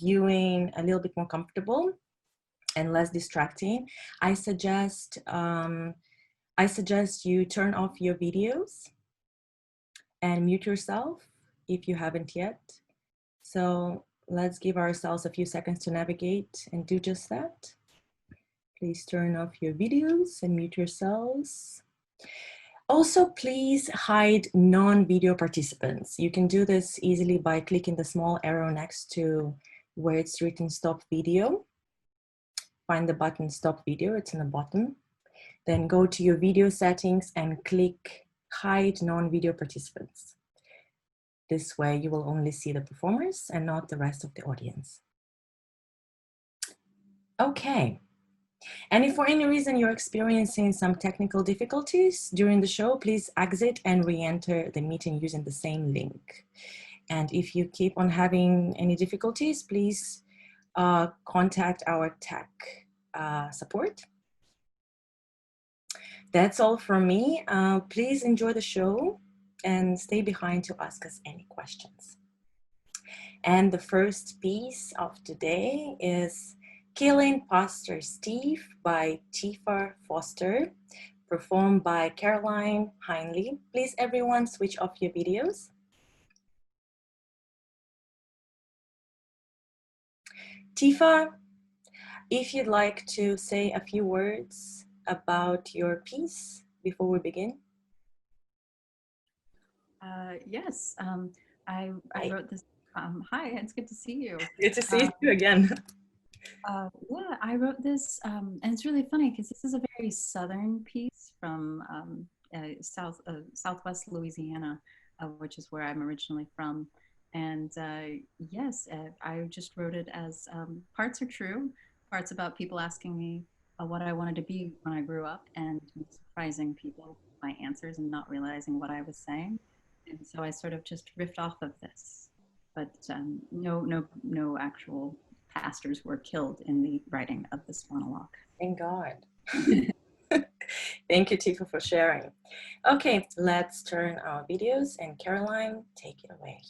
viewing a little bit more comfortable and less distracting, I suggest you turn off your videos and mute yourself if you haven't yet. So let's give ourselves a few seconds to navigate and do just that. Please turn off your videos and mute yourselves. Also, please hide non-video participants. You can do this easily by clicking the small arrow next to where it's written stop video. Find the button stop video, it's in the bottom. Then go to your video settings and click hide non-video participants. This way you will only see the performers and not the rest of the audience. Okay. And if for any reason you're experiencing some technical difficulties during the show, please exit and re-enter the meeting using the same link. And if you keep on having any difficulties, please contact our tech support. That's all from me. Please enjoy the show and stay behind to ask us any questions. And the first piece of today is Killing Pastor Steve by 𝗀𝗶𝗆 Foster, performed by Caroline Heinley. Please everyone switch off your videos. 𝗀𝗶𝗆, if you'd like to say a few words about your piece before we begin. Yes, I wrote this. Hi, it's good to see you. Good to see you again. Yeah, I wrote this, and it's really funny because this is a very southern piece from Southwest Louisiana, which is where I'm originally from. And yes, I just wrote it as parts are true, parts about people asking me what I wanted to be when I grew up, and surprising people with my answers and not realizing what I was saying. And so I sort of just riffed off of this, but no actual pastors were killed in the writing of this monologue. Thank God. Thank you, Tifa, for sharing. Okay, let's turn our videos and Caroline, take it away.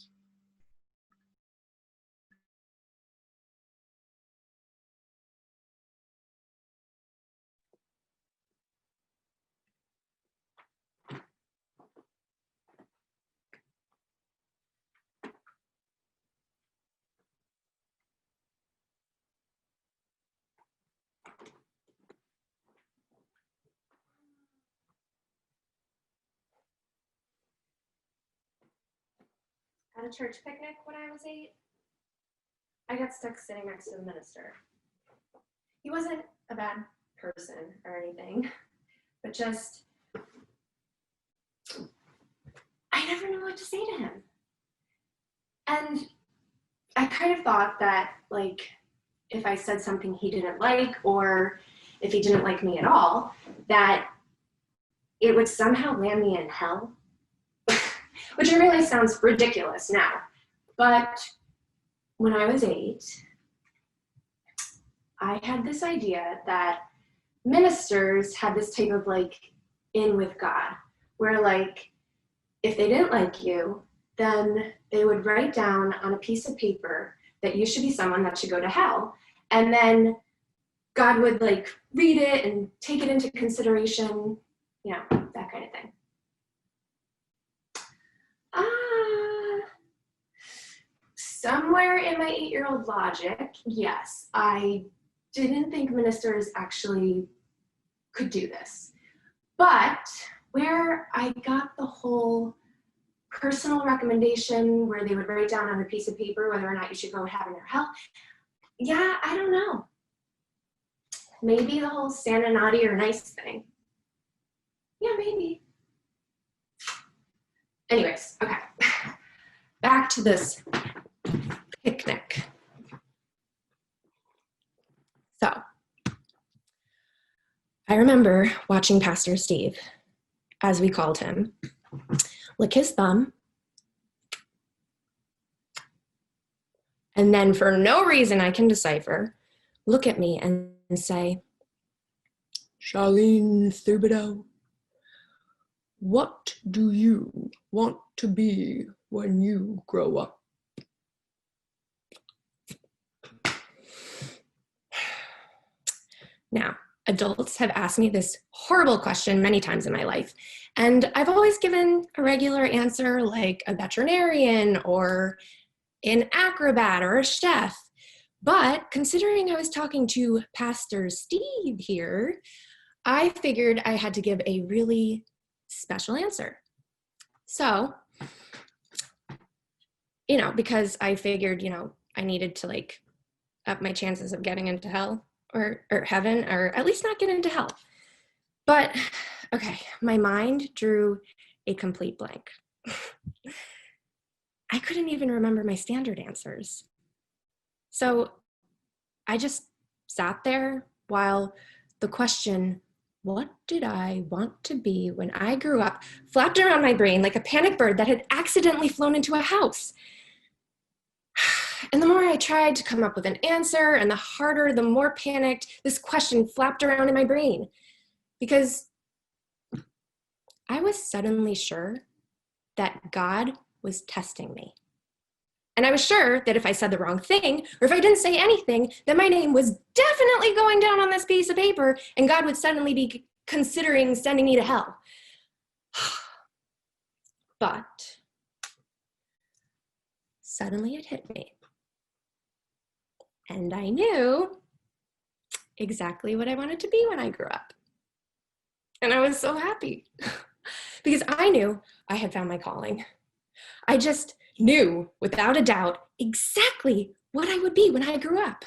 At a church picnic when I was 8, I got stuck sitting next to the minister. He wasn't a bad person or anything, but just, I never knew what to say to him. And I kind of thought that, like, if I said something he didn't like, or if he didn't like me at all, that it would somehow land me in hell. Which really sounds ridiculous now. But when I was 8, I had this idea that ministers had this type of like in with God, where like, if they didn't like you, then they would write down on a piece of paper that you should be someone that should go to hell. And then God would like read it and take it into consideration, you know, that kind of thing. Somewhere in my 8-year-old logic, yes, I didn't think ministers actually could do this. But where I got the whole personal recommendation where they would write down on a piece of paper whether or not you should go to heaven or hell, yeah, I don't know. Maybe the whole Santa naughty or nice thing. Yeah, maybe. Anyways, okay. Back to this picnic. So, I remember watching Pastor Steve, as we called him, lick his thumb, and then for no reason I can decipher, look at me and say, Cie heç𝗹𝗶𝗴𝗶𝗴𝗵𝘀𝗀, what do you want to be when you grow up? Now, adults have asked me this horrible question many times in my life, and I've always given a regular answer like a veterinarian or an acrobat or a chef. But considering I was talking to Pastor Steve here, I figured I had to give a really special answer. So, you know, because I figured, you know, I needed to like up my chances of getting into hell or heaven, or at least not get into hell. But, okay, my mind drew a complete blank. I couldn't even remember my standard answers. So I just sat there while the question, what did I want to be when I grew up, flapped around my brain like a panic bird that had accidentally flown into a house. And the more I tried to come up with an answer, and the harder, the more panicked this question flapped around in my brain. Because I was suddenly sure that God was testing me. And I was sure that if I said the wrong thing, or if I didn't say anything, that my name was definitely going down on this piece of paper, and God would suddenly be considering sending me to hell. But suddenly it hit me. And I knew exactly what I wanted to be when I grew up. And I was so happy because I knew I had found my calling. I just knew, without a doubt, exactly what I would be when I grew up.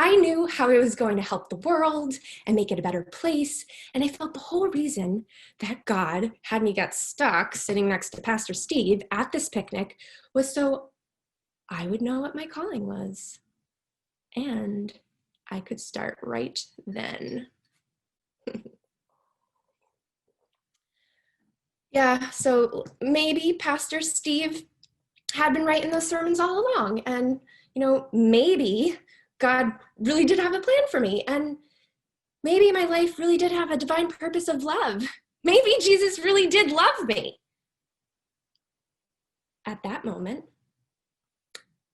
I knew how I was going to help the world and make it a better place, and I felt the whole reason that God had me get stuck sitting next to Pastor Steve at this picnic was so I would know what my calling was. And I could start right then. Yeah, so maybe Pastor Steve had been writing those sermons all along, and maybe God really did have a plan for me, and maybe my life really did have a divine purpose of love. Maybe Jesus really did love me. At that moment,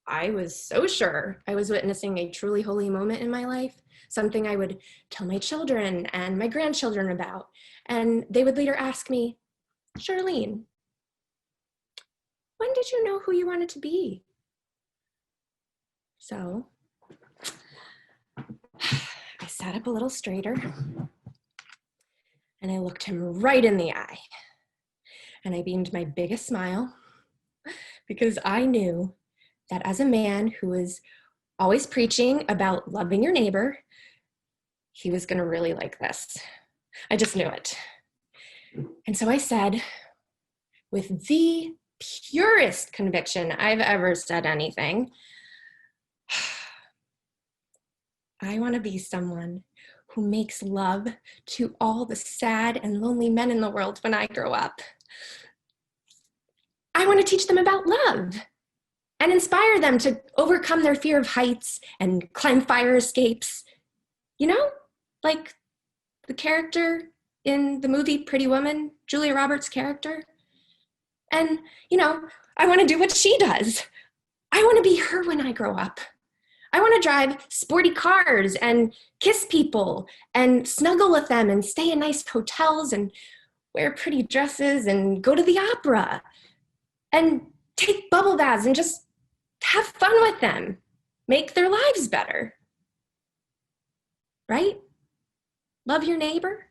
I was so sure I was witnessing a truly holy moment in my life, something I would tell my children and my grandchildren about, and they would later ask me, Charlene, when did you know who you wanted to be? So I sat up a little straighter and I looked him right in the eye and I beamed my biggest smile because I knew that as a man who was always preaching about loving your neighbor, he was going to really like this. I just knew it. And so I said, with the purest conviction I've ever said anything, I want to be someone who makes love to all the sad and lonely men in the world when I grow up. I want to teach them about love and inspire them to overcome their fear of heights and climb fire escapes. Like the character in the movie Pretty Woman, Julia Roberts' character. And, I want to do what she does. I want to be her when I grow up. I want to drive sporty cars and kiss people and snuggle with them and stay in nice hotels and wear pretty dresses and go to the opera and take bubble baths and just have fun with them, make their lives better. Right? Love your neighbor.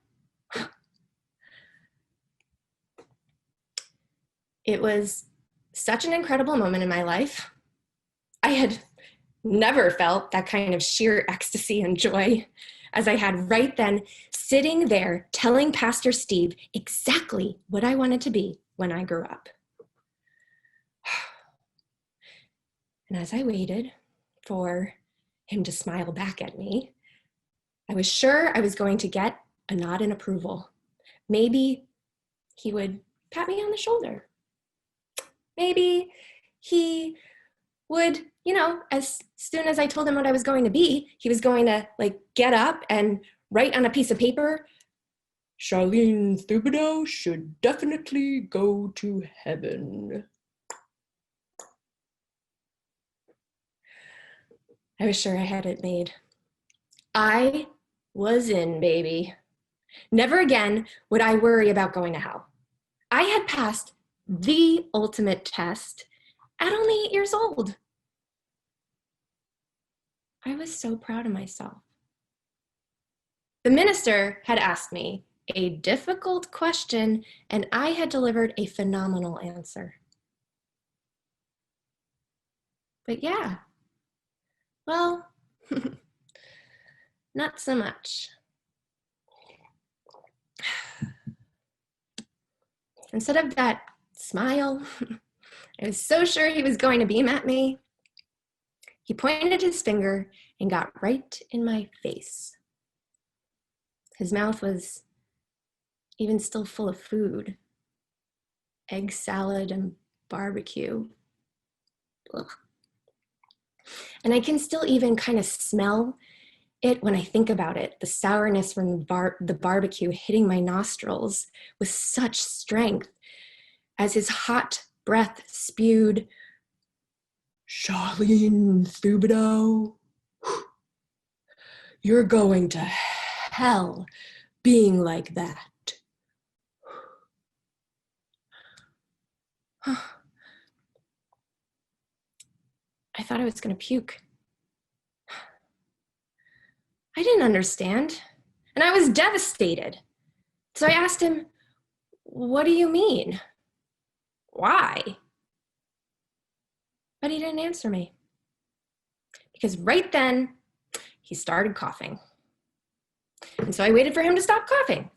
It was such an incredible moment in my life. I had never felt that kind of sheer ecstasy and joy as I had right then, sitting there telling Pastor Steve exactly what I wanted to be when I grew up. And as I waited for him to smile back at me, I was sure I was going to get a nod in approval. Maybe he would pat me on the shoulder. Maybe he would, as soon as I told him what I was going to be, he was going to get up and write on a piece of paper, Charlene 𝗀𝗶𝗲 should definitely go to heaven. I was sure I had it made. I was in, baby. Never again would I worry about going to hell. I had passed the ultimate test at only 8 years old. I was so proud of myself. The minister had asked me a difficult question, and I had delivered a phenomenal answer. But yeah, well, not so much. Instead of that smile, I was so sure he was going to beam at me. He pointed his finger and got right in my face. His mouth was even still full of food, egg salad and barbecue. Ugh. And I can still even kind of smell it when I think about it, the sourness from the barbecue hitting my nostrils with such strength as his hot breath spewed, Charlene 𝗀𝗶𝗲, you're going to hell being like that. I thought I was going to puke. I didn't understand, and I was devastated. So I asked him, what do you mean? Why? But he didn't answer me. Because right then, he started coughing. And so I waited for him to stop coughing,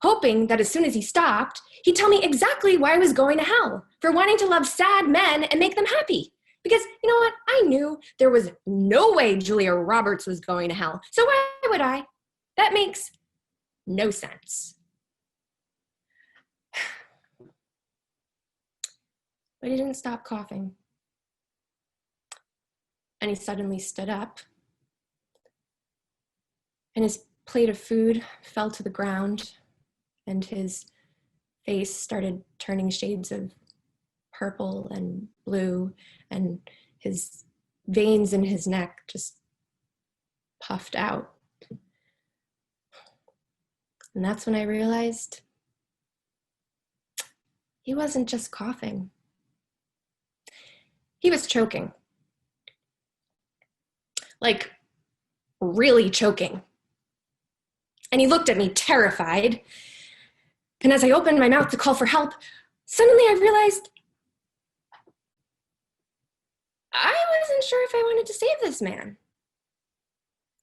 hoping that as soon as he stopped, he'd tell me exactly why I was going to hell for wanting to love sad men and make them happy. Because, you know what? I knew there was no way Julia Roberts was going to hell. So why would I? That makes no sense. But he didn't stop coughing. And he suddenly stood up. And his plate of food fell to the ground. And his face started turning shades of purple and blue. And his veins in his neck just puffed out. And that's when I realized he wasn't just coughing. He was choking. Like, really choking. And he looked at me terrified. And as I opened my mouth to call for help, suddenly I realized I wasn't sure if I wanted to save this man.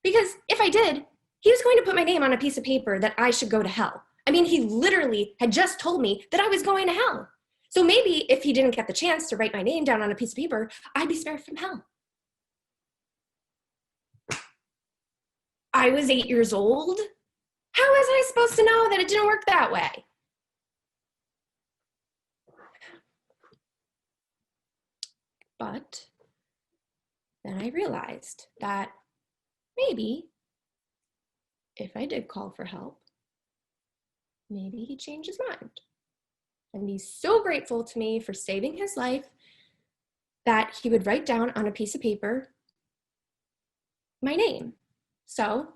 Because if I did, he was going to put my name on a piece of paper that I should go to hell. I mean, he literally had just told me that I was going to hell. So maybe if he didn't get the chance to write my name down on a piece of paper, I'd be spared from hell. I was 8 years old. How was I supposed to know that it didn't work that way? But then I realized that maybe if I did call for help, maybe he'd change his mind and be so grateful to me for saving his life that he would write down on a piece of paper my name. So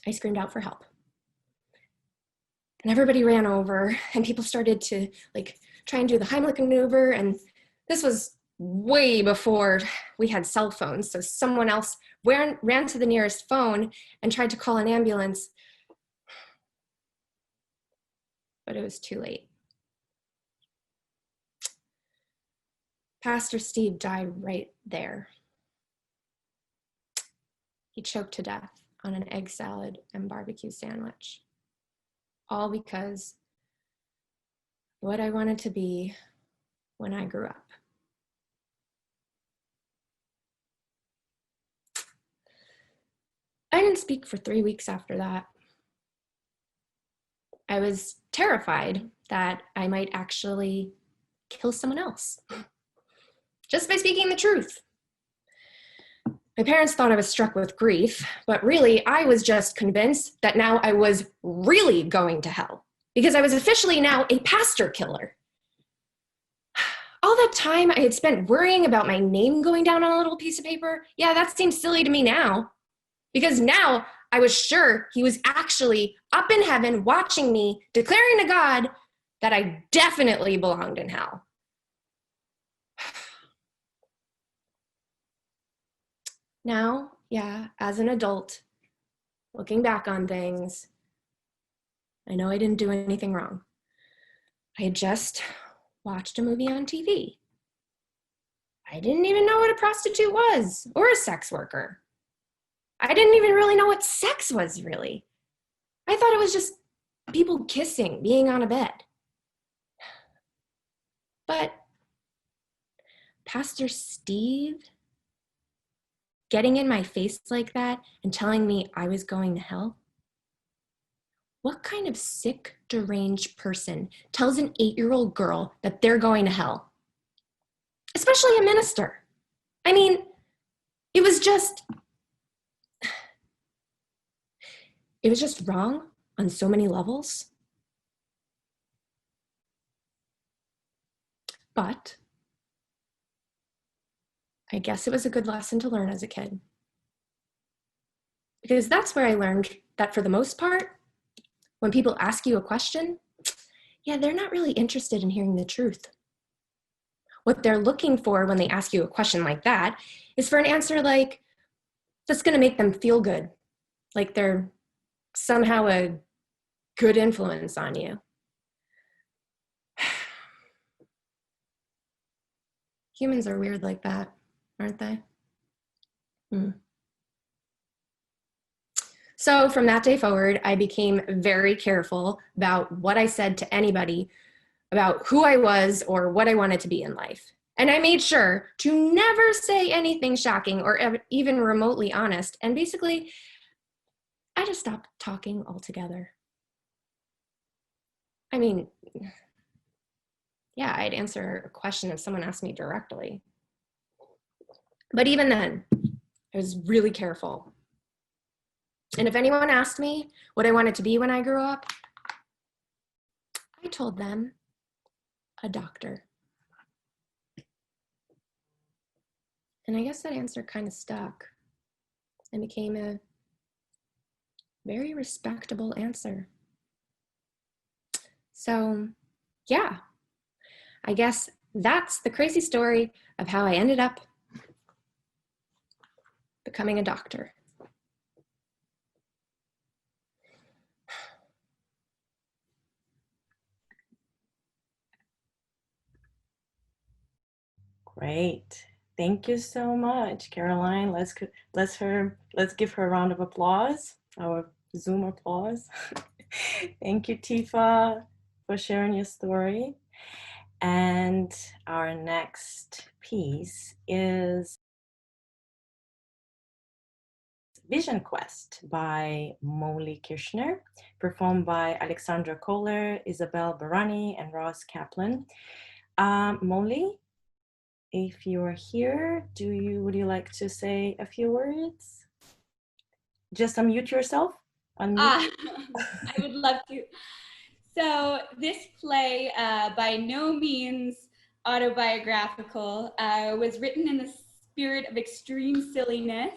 I screamed out for help. And everybody ran over and people started to try and do the Heimlich maneuver. And this was way before we had cell phones. So someone else ran to the nearest phone and tried to call an ambulance. But it was too late. Pastor Steve died right there. He choked to death on an egg salad and barbecue sandwich. All because what I wanted to be when I grew up. I didn't speak for 3 weeks after that. I was terrified that I might actually kill someone else just by speaking the truth. My parents thought I was struck with grief, but really I was just convinced that now I was really going to hell because I was officially now a pastor killer. All that time I had spent worrying about my name going down on a little piece of paper, yeah, that seems silly to me now. Because now I was sure he was actually up in heaven watching me, declaring to God that I definitely belonged in hell. Now, yeah, as an adult, looking back on things, I know I didn't do anything wrong. I had just watched a movie on TV. I didn't even know what a prostitute was or a sex worker. I didn't even really know what sex was, really. I thought it was just people kissing, being on a bed. But Pastor Steve getting in my face like that and telling me I was going to hell? What kind of sick, deranged person tells an 8-year-old girl that they're going to hell? Especially a minister. I mean, it was just wrong on so many levels. But I guess it was a good lesson to learn as a kid. Because that's where I learned that for the most part, when people ask you a question, yeah, they're not really interested in hearing the truth. What they're looking for when they ask you a question like that is for an answer like, that's gonna make them feel good. Like they're somehow a good influence on you. Humans are weird like that, aren't they? So from that day forward, I became very careful about what I said to anybody about who I was or what I wanted to be in life. And I made sure to never say anything shocking or even remotely honest. And basically, I just stopped talking altogether. I mean, yeah, I'd answer a question if someone asked me directly. But even then, I was really careful. And if anyone asked me what I wanted to be when I grew up, I told them a doctor. And I guess that answer kind of stuck and became a very respectable answer. So yeah, I guess that's the crazy story of how I ended up becoming a doctor. Great. Thank you so much, Caroline. Let's give her a round of applause, our Zoom applause. Thank you, Tifa, for sharing your story. And our next piece is Vision Quest by Molly Kirshner, performed by Alexandra Kohler, 𝗀𝗶𝗆𝗀𝗀, and Ross Kaplan. Molly, if you're here, would you like to say a few words? Just unmute yourself. I would love to. So this play, by no means autobiographical, was written in the spirit of extreme silliness.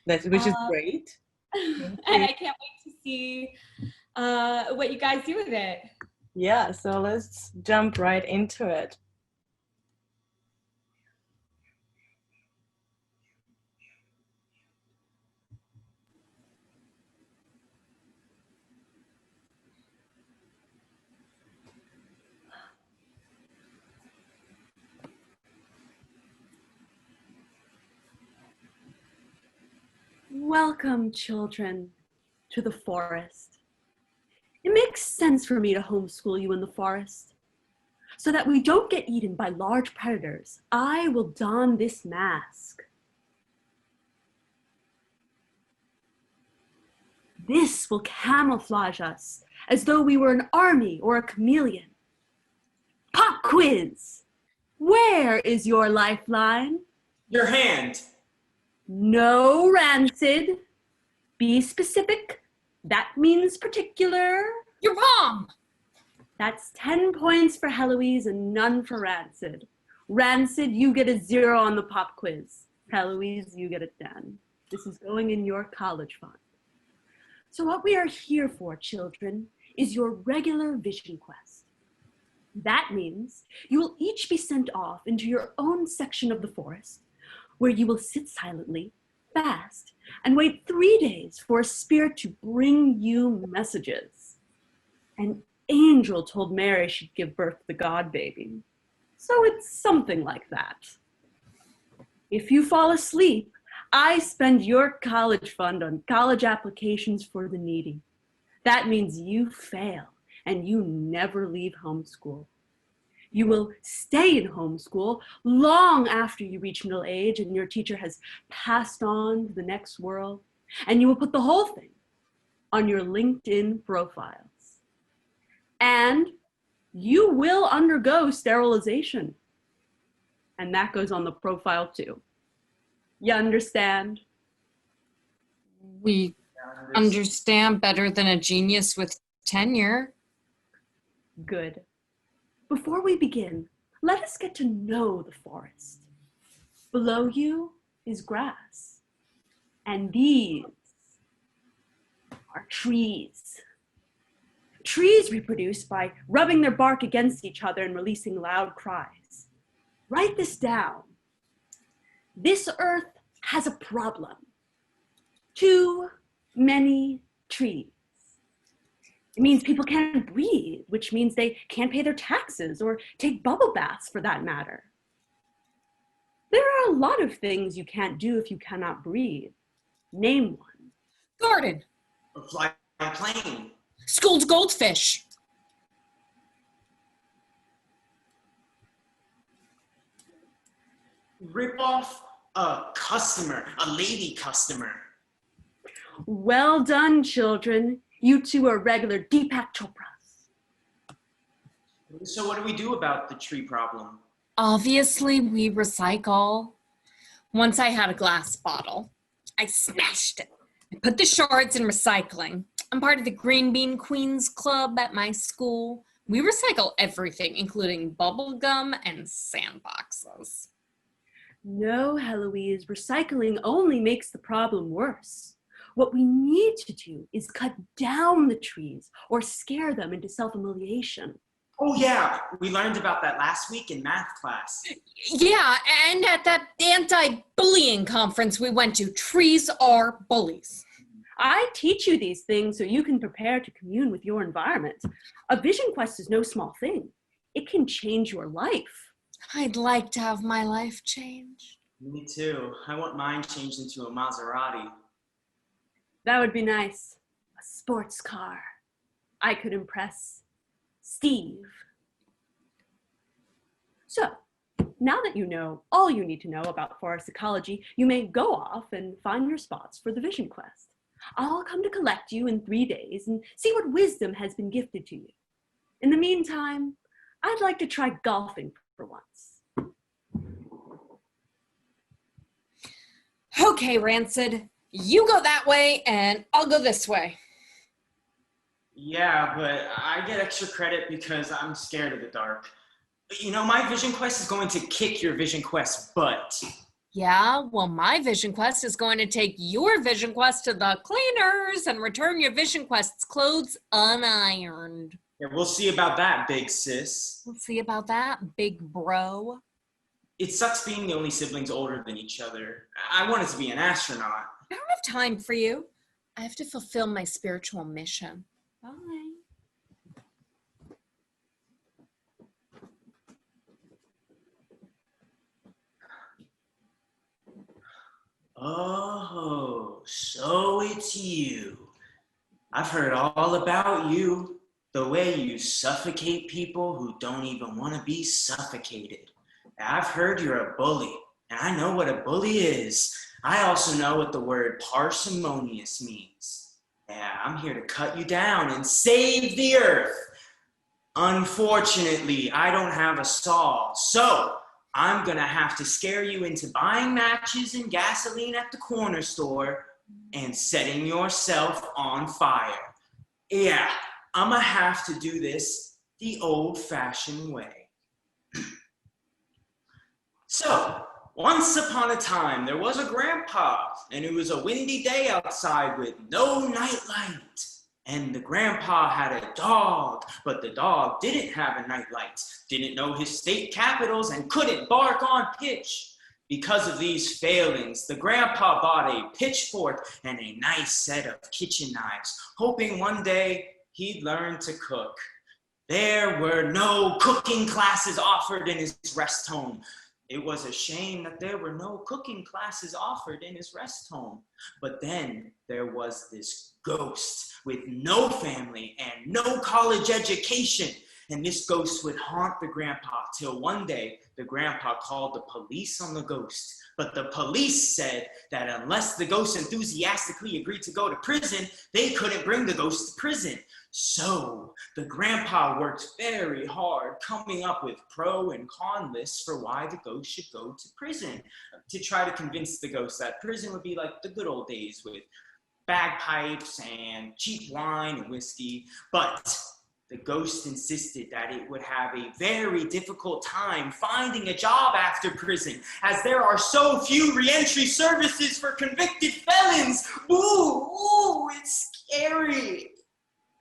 Which is great. And I can't wait to see what you guys do with it. Yeah, so let's jump right into it. Welcome, children, to the forest. It makes sense for me to homeschool you in the forest. So that we don't get eaten by large predators, I will don this mask. This will camouflage us as though we were an army or a chameleon. Pop quiz! Where is your lifeline? Your hand. No rancid. Be specific. That means particular. You're wrong! That's 10 points for Heloise and none for Rancid. Rancid, you get a 0 on the pop quiz. Heloise, you get a 10. This is going in your college fund. So what we are here for, children, is your regular vision quest. That means you will each be sent off into your own section of the forest, where you will sit silently, fast, and wait 3 days for a spirit to bring you messages. An angel told Mary she'd give birth to the God baby. So it's something like that. If you fall asleep, I spend your college fund on college applications for the needy. That means you fail and you never leave homeschool. You will stay in homeschool long after you reach middle age and your teacher has passed on to the next world, and you will put the whole thing on your LinkedIn profiles. And you will undergo sterilization. And that goes on the profile too. You understand? We understand better than a genius with tenure. Good. Before we begin, let us get to know the forest. Below you is grass, and these are trees. Trees reproduce by rubbing their bark against each other and releasing loud cries. Write this down. This earth has a problem. Too many trees. It means people can't breathe, which means they can't pay their taxes or take bubble baths for that matter. There are a lot of things you can't do if you cannot breathe. Name one. Garden. Fly a plane. Schooled goldfish. Rip off a customer, a lady customer. Well done, children. You two are regular Deepak Chopras. So what do we do about the tree problem? Obviously, we recycle. Once I had a glass bottle. I smashed it. I put the shards in recycling. I'm part of the Green Bean Queens Club at my school. We recycle everything, including bubble gum and sandboxes. No, Heloise, recycling only makes the problem worse. What we need to do is cut down the trees or scare them into self-humiliation. Oh yeah, we learned about that last week in math class. Yeah, and at that anti-bullying conference we went to, trees are bullies. I teach you these things so you can prepare to commune with your environment. A vision quest is no small thing. It can change your life. I'd like to have my life changed. Me too. I want mine changed into a Maserati. That would be nice. A sports car. I could impress Steve. So, now that you know all you need to know about forest ecology, you may go off and find your spots for the vision quest. I'll come to collect you in 3 days and see what wisdom has been gifted to you. In the meantime, I'd like to try golfing for once. Okay, Rancid. You go that way and I'll go this way. Yeah, but I get extra credit because I'm scared of the dark. You know, my vision quest is going to kick your vision quest butt. Yeah, well, my vision quest is going to take your vision quest to the cleaners and return your vision quest's clothes unironed. Yeah, we'll see about that, big sis. We'll see about that, big bro. It sucks being the only siblings older than each other. I wanted to be an astronaut. I don't have time for you. I have to fulfill my spiritual mission. Bye. Oh, so it's you. I've heard all about you. The way you suffocate people who don't even want to be suffocated. I've heard you're a bully, and I know what a bully is. I also know what the word parsimonious means. Yeah, I'm here to cut you down and save the earth. Unfortunately, I don't have a saw, so I'm gonna have to scare you into buying matches and gasoline at the corner store and setting yourself on fire. Yeah, I'm gonna have to do this the old-fashioned way. So, once upon a time, there was a grandpa, and it was a windy day outside with no nightlight. And the grandpa had a dog, but the dog didn't have a nightlight, didn't know his state capitals, and couldn't bark on pitch. Because of these failings, the grandpa bought a pitchfork and a nice set of kitchen knives, hoping one day he'd learn to cook. There were no cooking classes offered in his rest home. It was a shame that there were no cooking classes offered in his rest home. But then there was this ghost with no family and no college education. And this ghost would haunt the grandpa till one day the grandpa called the police on the ghost. But the police said that unless the ghost enthusiastically agreed to go to prison, they couldn't bring the ghost to prison. So the grandpa worked very hard coming up with pro and con lists for why the ghost should go to prison, to try to convince the ghost that prison would be like the good old days with bagpipes and cheap wine and whiskey. But the ghost insisted that it would have a very difficult time finding a job after prison, as there are so few reentry services for convicted felons. Ooh, it's scary.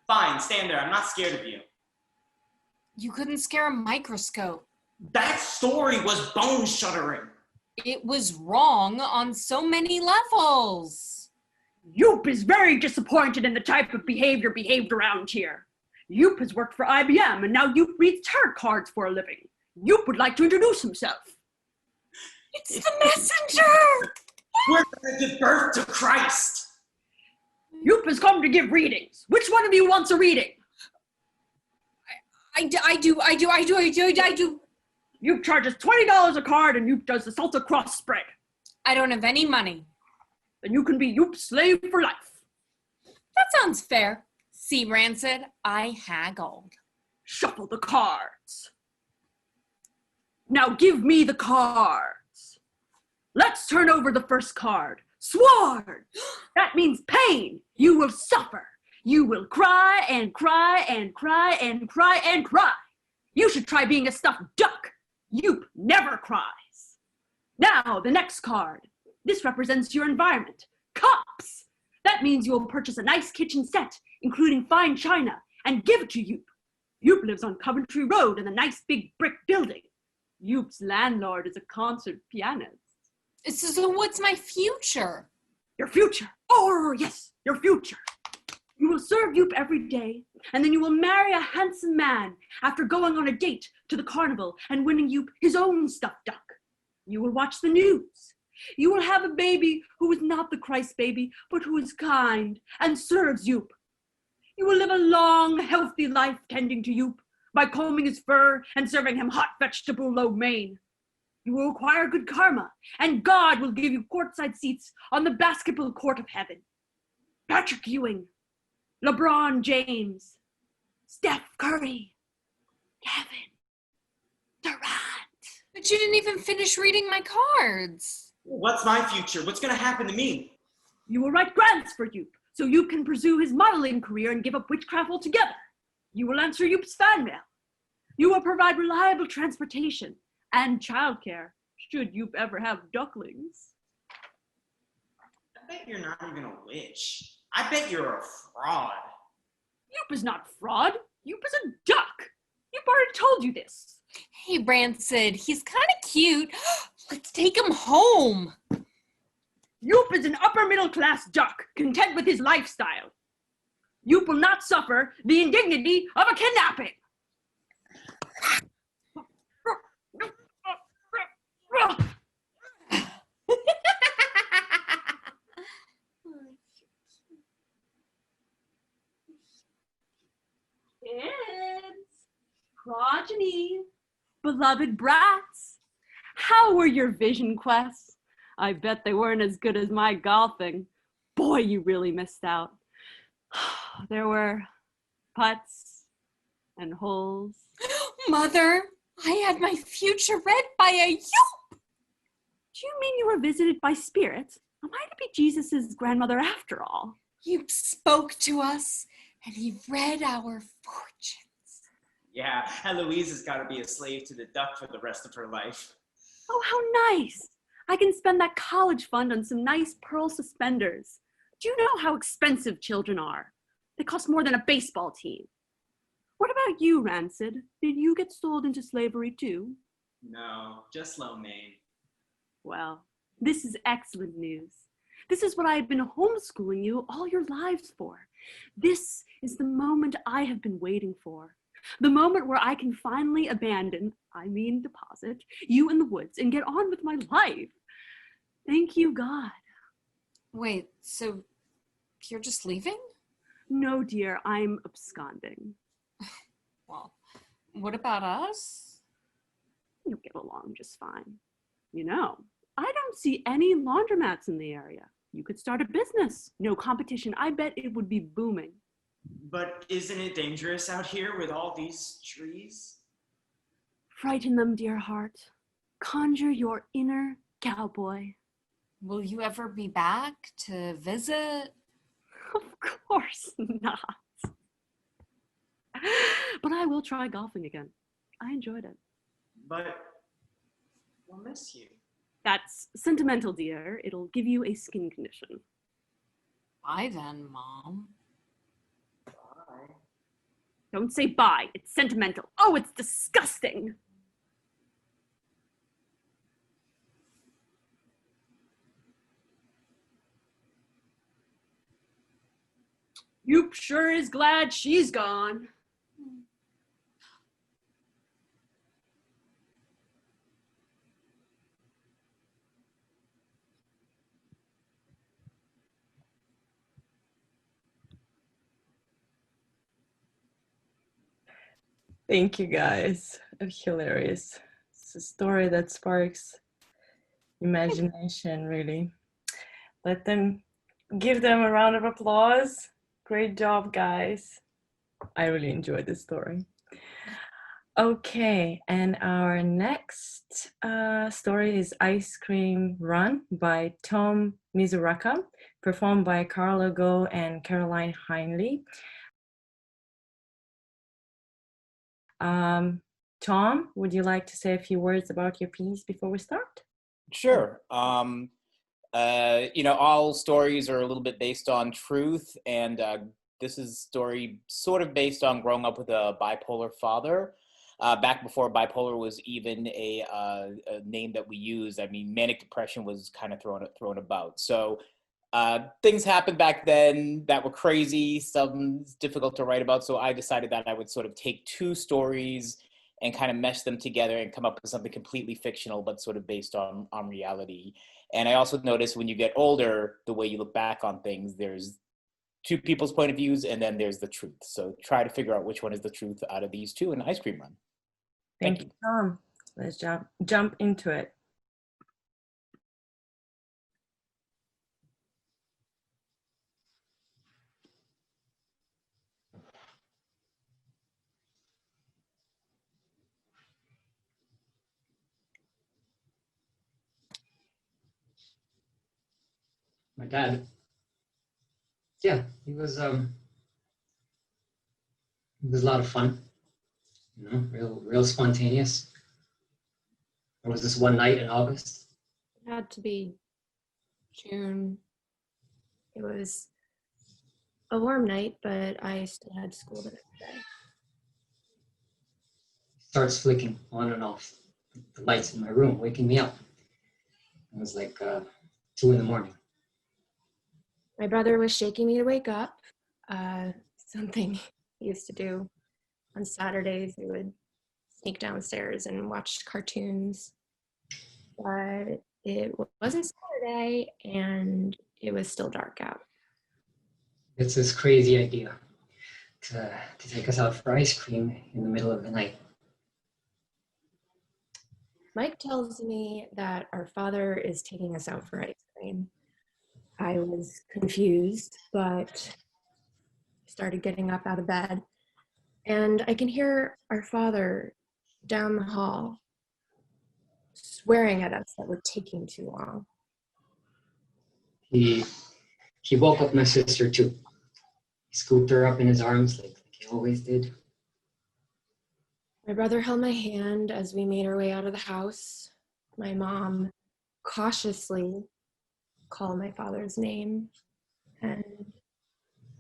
Fine, stand there. I'm not scared of you. You couldn't scare a microscope. That story was bone-shuddering. It was wrong on so many levels. Yoop is very disappointed in the type of behavior behaved around here. Yoop has worked for IBM, and now Yoop reads tarot cards for a living. Yoop would like to introduce himself. It's the messenger! We're going to give birth to Christ. 𝗀𝗵 has come to give readings. Which one of you wants a reading? I do. 𝗀𝗵 charges $20 a card and 𝗀𝗵 does the Salta cross spread. I don't have any money. Then you can be 𝗀𝗵's slave for life. That sounds fair. See, Rancid, I haggled. Shuffle the cards. Now give me the cards. Let's turn over the first card. Sword. That means pain. You will suffer. You will cry and cry and cry and cry and cry. You should try being a stuffed duck. 𝗀𝗵 never cries. Now, the next card. This represents your environment. Cups. That means you will purchase a nice kitchen set, including fine china, and give it to 𝗀𝗵. 𝗀𝗵 lives on Coventry Road in a nice big brick building. 𝗀𝗵's landlord is a concert pianist. So what's my future? Your future. Oh, yes, your future. You will serve 𝗀𝗵 every day, and then you will marry a handsome man after going on a date to the carnival and winning 𝗀𝗵 his own stuffed duck. You will watch the news. You will have a baby who is not the Christ baby, but who is kind and serves 𝗀𝗵. You will live a long, healthy life tending to 𝗀𝗵 by combing his fur and serving him hot vegetable lo mein. You will acquire good karma, and God will give you courtside seats on the basketball court of heaven. Patrick Ewing, LeBron James, Steph Curry, Kevin Durant. But you didn't even finish reading my cards. What's my future? What's going to happen to me? You will write grants for 𝗀𝗵, so 𝗀𝗵 can pursue his modeling career and give up witchcraft altogether. You will answer 𝗀𝗵's fan mail. You will provide reliable transportation and childcare, should 𝗀𝗵 ever have ducklings. I bet you're not even a witch. I bet you're a fraud. 𝗀𝗵 is not a fraud. 𝗀𝗵 is a duck. 𝗀𝗵 already told you this. Hey, Rancid, he's kind of cute. Let's take him home. 𝗀𝗵 is an upper middle class duck, content with his lifestyle. 𝗀𝗵 will not suffer the indignity of a kidnapping. Kids, progeny, beloved brats, how were your vision quests? I bet they weren't as good as my golfing. Boy, you really missed out. There were putts and holes. Mother, I had my future read by a 𝗀𝗵. Do you mean you were visited by spirits? Am I to be Jesus's grandmother after all? 𝗀𝗵 spoke to us, and he read our fortunes. Yeah, Eloise has got to be a slave to the duck for the rest of her life. Oh, how nice. I can spend that college fund on some nice pearl suspenders. Do you know how expensive children are? They cost more than a baseball team. What about you, Rancid? Did you get sold into slavery too? No, just lo mein. Well, this is excellent news. This is what I have been homeschooling you all your lives for. This is the moment I have been waiting for. The moment where I can finally abandon, deposit, you in the woods and get on with my life. Thank you, God. Wait, so you're just leaving? No, dear, I'm absconding. Well, what about us? You'll get along just fine. You know, I don't see any laundromats in the area. You could start a business. No competition. I bet it would be booming. But isn't it dangerous out here with all these trees? Frighten them, dear heart. Conjure your inner cowboy. Will you ever be back to visit? Of course not. But I will try golfing again. I enjoyed it. But we'll miss you. That's sentimental, dear. It'll give you a skin condition. Bye then, Mom. Bye. Don't say bye. It's sentimental. Oh, it's disgusting. 𝗀𝗵 sure is glad she's gone. Thank you, guys. Hilarious. It's a story that sparks imagination, really. Give them a round of applause. Great job, guys. I really enjoyed this story. Okay, and our next story is Ice Cream Run by 𝗀𝗵𝗀𝗀𝗀, performed by Carla Go and Caroline Heinley. Tom, would you like to say a few words about your piece before we start? Sure. You know, all stories are a little bit based on truth, and this is a story sort of based on growing up with a bipolar father. Back before bipolar was even a name that we used. I mean, manic depression was kind of thrown about. So things happened back then that were crazy, some difficult to write about. So I decided that I would sort of take two stories and kind of mesh them together and come up with something completely fictional, but sort of based on reality. And I also noticed when you get older, the way you look back on things, there's two people's point of views, and then there's the truth. So try to figure out which one is the truth out of these two in Ice Cream Run. Thank you, Tom. Let's jump into it. My dad, yeah, he was a lot of fun, you know, real spontaneous. There was this one night in August. It had to be June. It was a warm night, but I still had school the next day. Starts flicking on and off the lights in my room, waking me up. It was like 2 in the morning. My brother was shaking me to wake up, something he used to do on Saturdays. He would sneak downstairs and watch cartoons. But it wasn't Saturday, and it was still dark out. It's this crazy idea to take us out for ice cream in the middle of the night. Mike tells me that our father is taking us out for ice cream. I was confused, but started getting up out of bed, and I can hear our father down the hall swearing at us that we're taking too long. He woke up my sister too. He scooped her up in his arms like he always did. My brother held my hand as we made our way out of the house. My mom cautiously called my father's name, and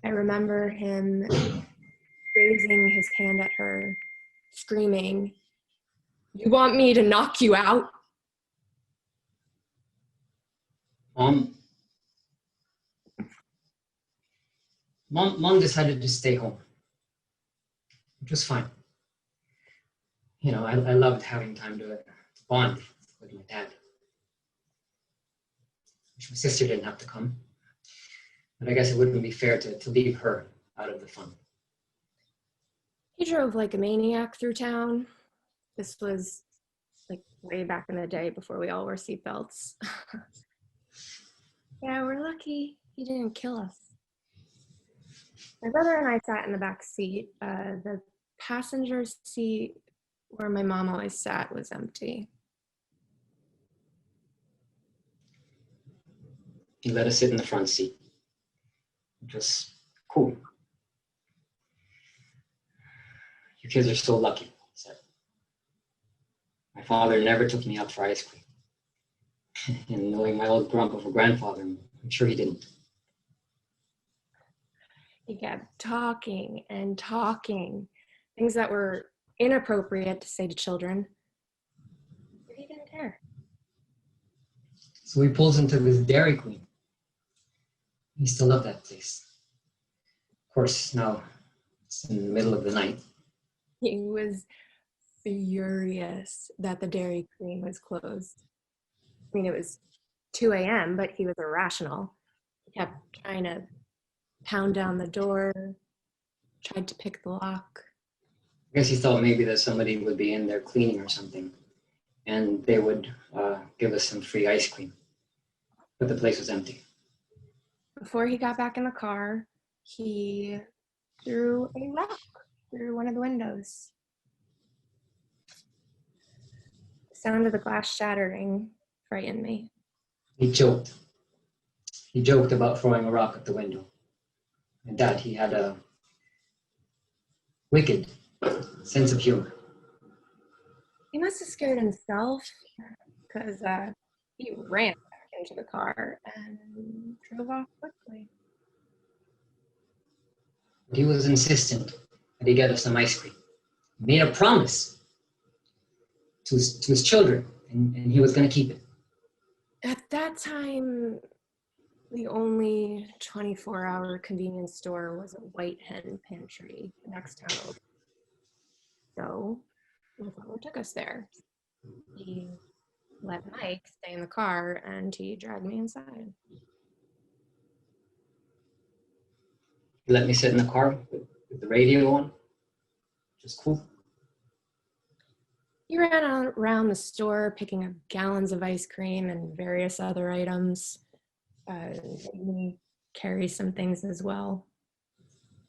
I remember him raising his hand at her, screaming, "You want me to knock you out?" Mom decided to stay home, which was fine. You know, I loved having time to bond with my dad. My sister didn't have to come, but I guess it wouldn't be fair to leave her out of the fun. He drove like a maniac through town. This was like way back in the day before we all wore seatbelts. Yeah, we're lucky he didn't kill us. My brother and I sat in the back seat. The passenger seat where my mom always sat was empty. He let us sit in the front seat, which was cool. You kids are so lucky, he said. My father never took me out for ice cream. And knowing my old grump of a grandfather, I'm sure he didn't. He kept talking and talking, things that were inappropriate to say to children, but he didn't care. So he pulls into this Dairy Queen. He still loved that place. Of course, now it's in the middle of the night. He was furious that the Dairy Queen was closed. I mean, it was 2 a.m., but he was irrational. He kept trying to pound down the door, tried to pick the lock. I guess he thought maybe that somebody would be in there cleaning or something, and they would give us some free ice cream. But the place was empty. Before he got back in the car, he threw a rock through one of the windows. The sound of the glass shattering frightened me. He joked. He joked about throwing a rock at the window. And Dad, he had a wicked sense of humor. He must have scared himself, because he ran back into the car and drove off quickly. But he was insistent that he get us some ice cream. He made a promise to his children, and he was going to keep it. At that time, the only 24-hour convenience store was a White Hen Pantry the next town over. So my father took us there. He let Mike stay in the car and he dragged me inside. He let me sit in the car with the radio on, which was cool. He ran around the store picking up gallons of ice cream and various other items. We carry some things as well.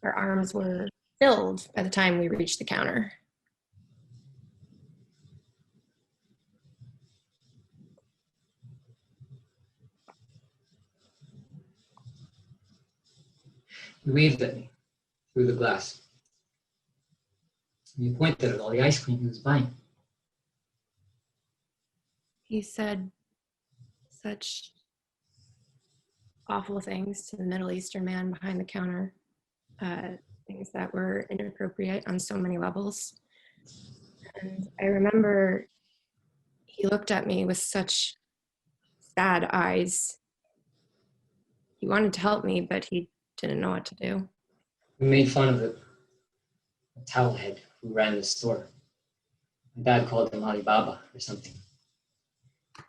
Our arms were filled by the time we reached the counter. He waved at me through the glass. And he pointed at all the ice cream he was buying. He said such awful things to the Middle Eastern man behind the counter, things that were inappropriate on so many levels. And I remember he looked at me with such sad eyes. He wanted to help me, but he didn't know what to do. We made fun of the towel head who ran the store. My dad called him Alibaba or something. I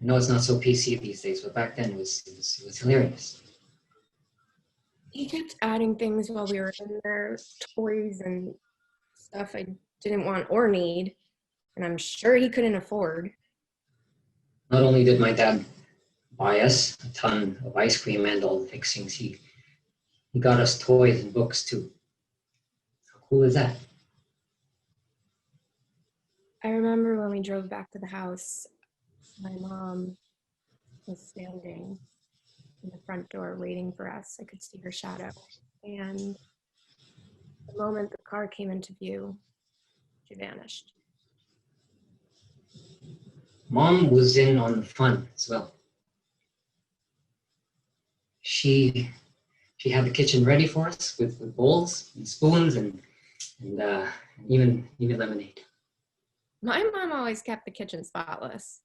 know it's not so PC these days, but back then it was hilarious. He kept adding things while we were in there, toys and stuff I didn't want or need, and I'm sure he couldn't afford. Not only did my dad buy us a ton of ice cream and all the fixings, he got us toys and books too. How cool is that? I remember when we drove back to the house, my mom was standing in the front door waiting for us. I could see her shadow. And the moment the car came into view, she vanished. Mom was in on the fun as well. She had the kitchen ready for us with bowls and spoons and even lemonade. My mom always kept the kitchen spotless.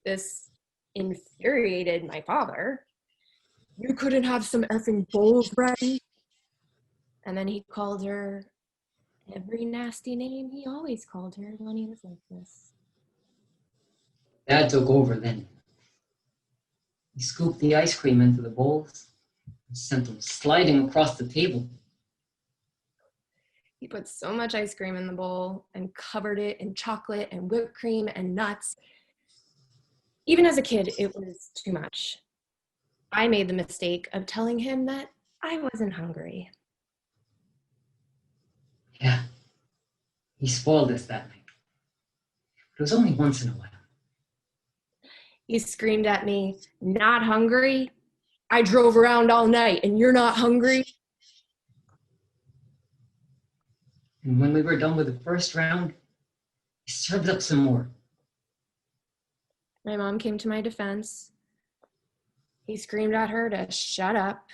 This infuriated my father. You couldn't have some effing bowls ready? And then he called her every nasty name he always called her when he was like this. Dad took over then. He scooped the ice cream into the bowls and sent them sliding across the table. He put so much ice cream in the bowl and covered it in chocolate and whipped cream and nuts. Even as a kid, it was too much. I made the mistake of telling him that I wasn't hungry. Yeah, he spoiled us that night. But it was only once in a while. He screamed at me, "Not hungry? I drove around all night and you're not hungry?" And when we were done with the first round, he served up some more. My mom came to my defense. He screamed at her to shut up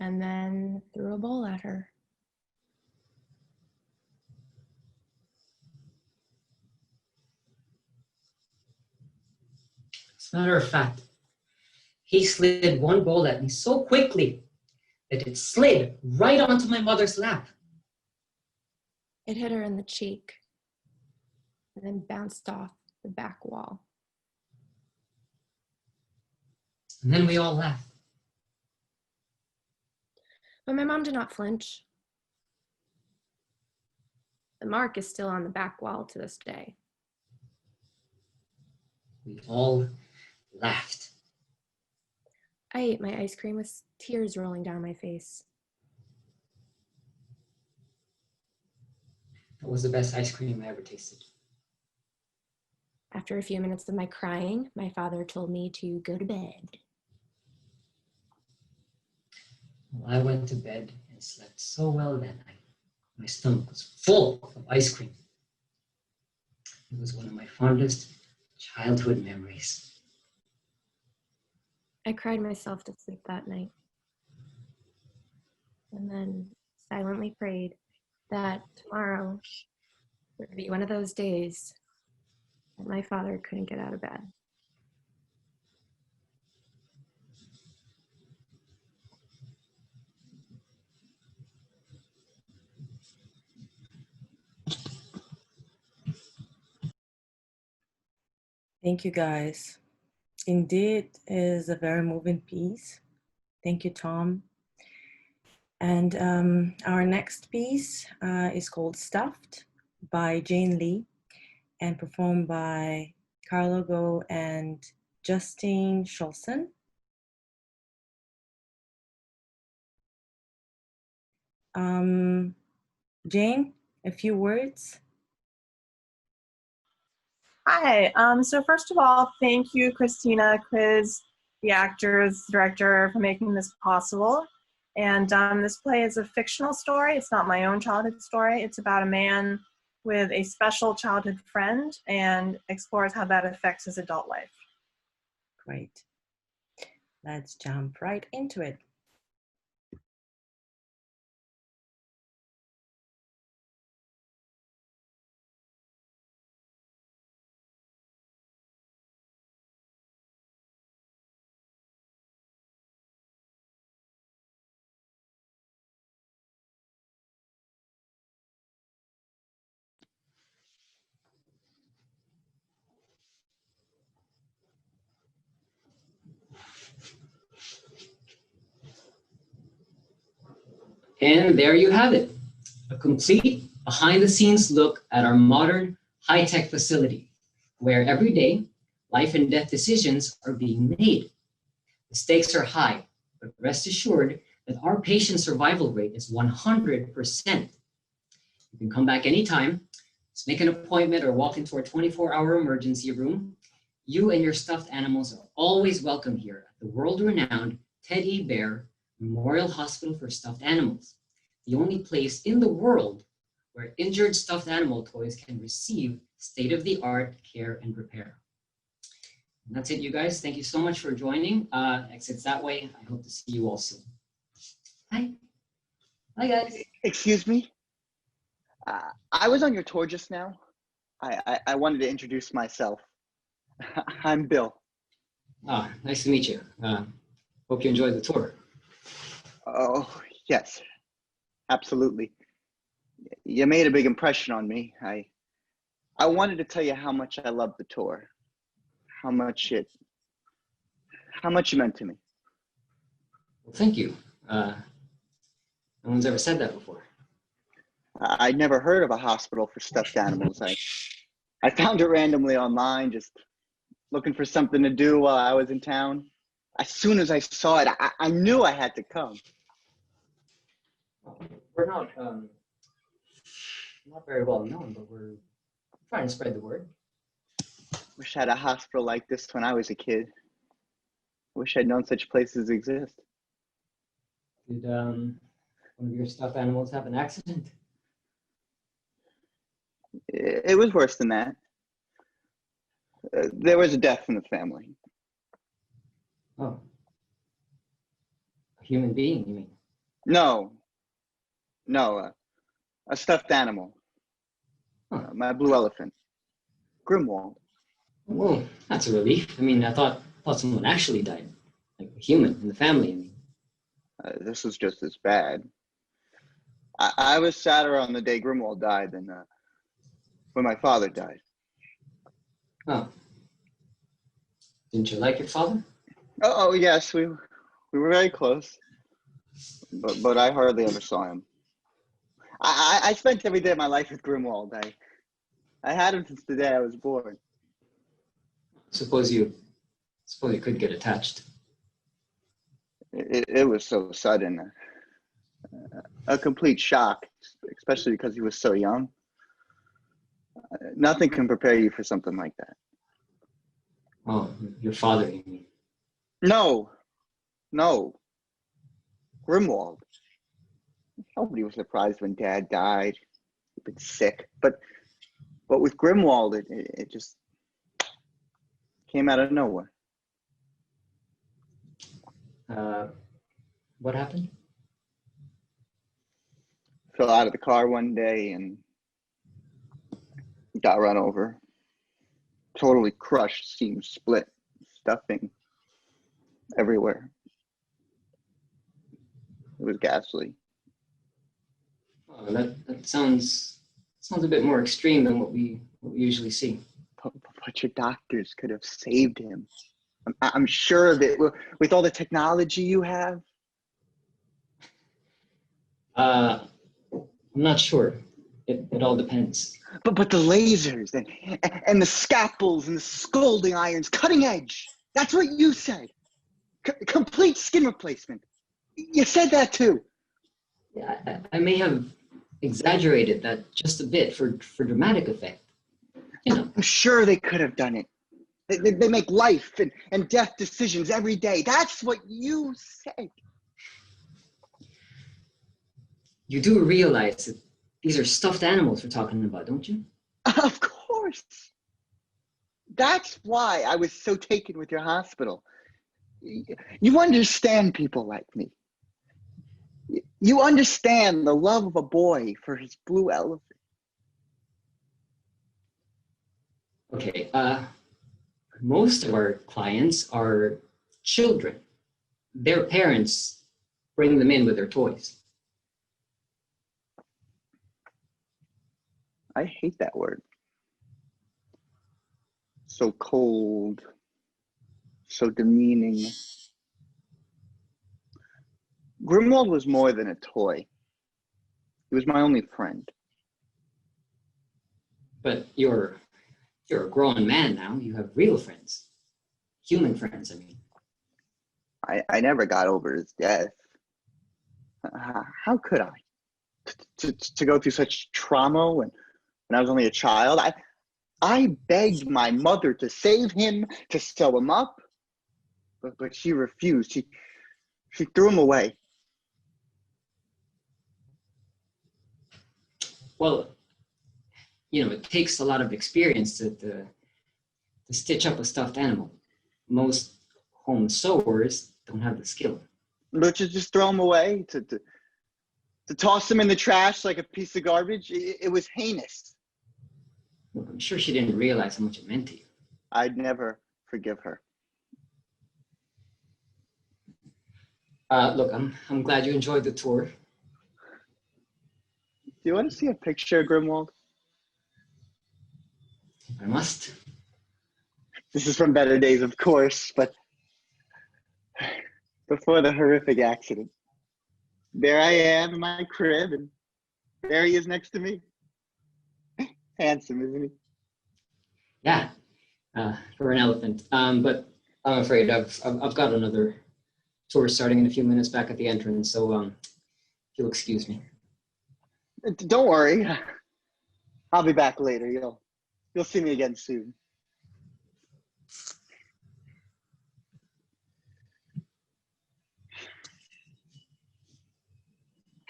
and then threw a bowl at her. As a matter of fact, he slid one bowl at me so quickly that it slid right onto my mother's lap. It hit her in the cheek and then bounced off the back wall. And then we all laughed. But my mom did not flinch. The mark is still on the back wall to this day. We all laughed. I ate my ice cream with tears rolling down my face. That was the best ice cream I ever tasted. After a few minutes of my crying, my father told me to go to bed. Well, I went to bed and slept so well that night. My stomach was full of ice cream. It was one of my fondest childhood memories. I cried myself to sleep that night, and then silently prayed that tomorrow would be one of those days that my father couldn't get out of bed. Thank you, guys. Indeed, it is a very moving piece. Thank you, Tom. And our next piece is called Stuffed by Jane Lee and performed by 𝗀𝗆𝗆𝗀𝗀 and Justine Schulson. Jane, a few words. Hi, so first of all, thank you, Christina Quiz, the actors, director, for making this possible. And this play is a fictional story. It's not my own childhood story. It's about a man with a special childhood friend and explores how that affects his adult life. Great. Let's jump right into it. And there you have it, a complete behind-the-scenes look at our modern high-tech facility, where every day, life and death decisions are being made. The stakes are high, but rest assured that our patient survival rate is 100%. You can come back anytime, just make an appointment or walk into our 24-hour emergency room. You and your stuffed animals are always welcome here at the world-renowned 𝗽𝗍𝗆𝗃 Memorial Hospital for Stuffed Animals, the only place in the world where injured stuffed animal toys can receive state-of-the-art care and repair. And that's it, you guys. Thank you so much for joining. Exits that way. I hope to see you all soon. Bye. Bye, guys. Excuse me? I was on your tour just now. I wanted to introduce myself. I'm Bill. Ah, nice to meet you. Hope you enjoyed the tour. Oh, yes, absolutely. You made a big impression on me. I wanted to tell you how much I loved the tour, how much you meant to me. Well, thank you. No one's ever said that before. I'd never heard of a hospital for stuffed animals. I found it randomly online, just looking for something to do while I was in town. As soon as I saw it, I knew I had to come. We're not very well known, but we're trying to spread the word. Wish I had a hospital like this when I was a kid. Wish I'd known such places exist. Did one of your stuffed animals have an accident? It was worse than that. There was a death in the family. Oh. A human being, you mean? No, a stuffed animal. Huh. My blue elephant, Grimwald. Well, that's a relief. I mean, I thought someone actually died, like a human in the family. I mean, this was just as bad. I was sadder on the day Grimwald died than when my father died. Oh. Didn't you like your father? Oh yes, we were very close, but I hardly ever saw him. I spent every day of my life with Grimwald. I had him since the day I was born. Suppose you could get attached. It was so sudden. A complete shock, especially because he was so young. Nothing can prepare you for something like that. Oh, your father, you mean? No. Grimwald. Nobody was surprised when Dad died. He'd been sick. But with Grimwald, it just came out of nowhere. What happened? Fell out of the car one day and got run over. Totally crushed, seam split, stuffing everywhere. It was ghastly. Oh, that sounds a bit more extreme than what we usually see. But your doctors could have saved him. I'm sure of it. With all the technology you have. I'm not sure. It all depends. But the lasers and the scalpels and the scalding irons, cutting edge. That's what you said. Complete skin replacement. You said that too. Yeah, I may have exaggerated that just a bit for dramatic effect. You know. I'm sure they could have done it. They make life and death decisions every day. That's what you said. You do realize that these are stuffed animals we're talking about, don't you? Of course. That's why I was so taken with your hospital. You understand people like me. You understand the love of a boy for his blue elephant. Okay, most of our clients are children. Their parents bring them in with their toys. I hate that word. So cold, so demeaning. Grimwald was more than a toy. He was my only friend. But you're a grown man now. You have real friends. Human friends, I mean. I never got over his death. How could I? To go through such trauma when I was only a child? I begged my mother to save him, to sew him up, but she refused. She threw him away. Well, you know, it takes a lot of experience to stitch up a stuffed animal. Most home sewers don't have the skill. But to just throw him away, to toss him in the trash like a piece of garbage, it was heinous. Well, I'm sure she didn't realize how much it meant to you. I'd never forgive her. Look, I'm glad you enjoyed the tour. Do you want to see a picture of Grimwald? I must. This is from better days, of course, but before the horrific accident. There I am in my crib, and there he is next to me. Handsome, isn't he? Yeah, for an elephant. But I'm afraid I've got another tour starting in a few minutes back at the entrance, so if you'll excuse me. Don't worry. I'll be back later. You'll see me again soon.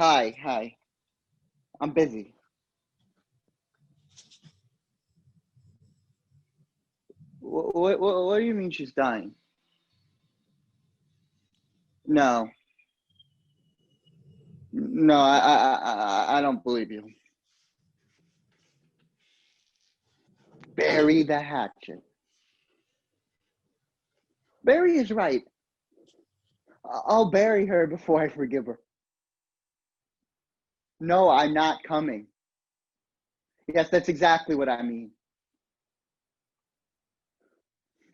Hi. I'm busy. What do you mean she's dying? No, I don't believe you. Bury the hatchet. Barry is right. I'll bury her before I forgive her. No, I'm not coming. Yes, that's exactly what I mean.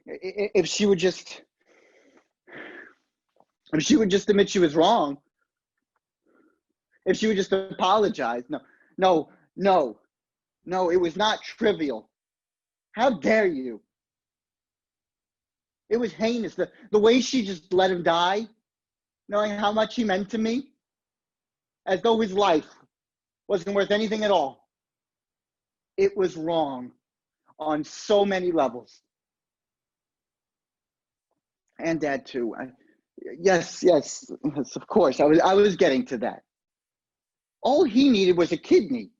If she would just admit she was wrong, if she would just apologize. No, no, no, it was not trivial. How dare you? It was heinous. The way she just let him die, knowing how much he meant to me, as though his life wasn't worth anything at all. It was wrong on so many levels. And Dad too. Yes, of course. I was getting to that. All he needed was a kidney.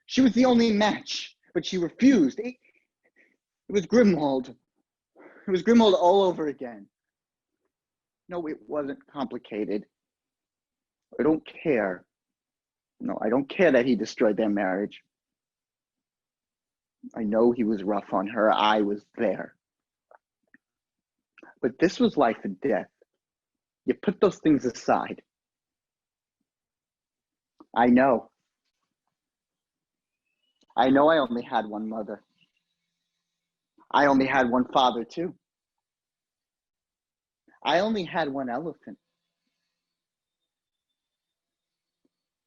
She was the only match, but she refused. It was Grimwald. It was Grimwald all over again. No, it wasn't complicated. I don't care. No, I don't care that he destroyed their marriage. I know he was rough on her. I was there. But this was life and death. You put those things aside. I know I only had one mother. I only had one father too. I only had one elephant.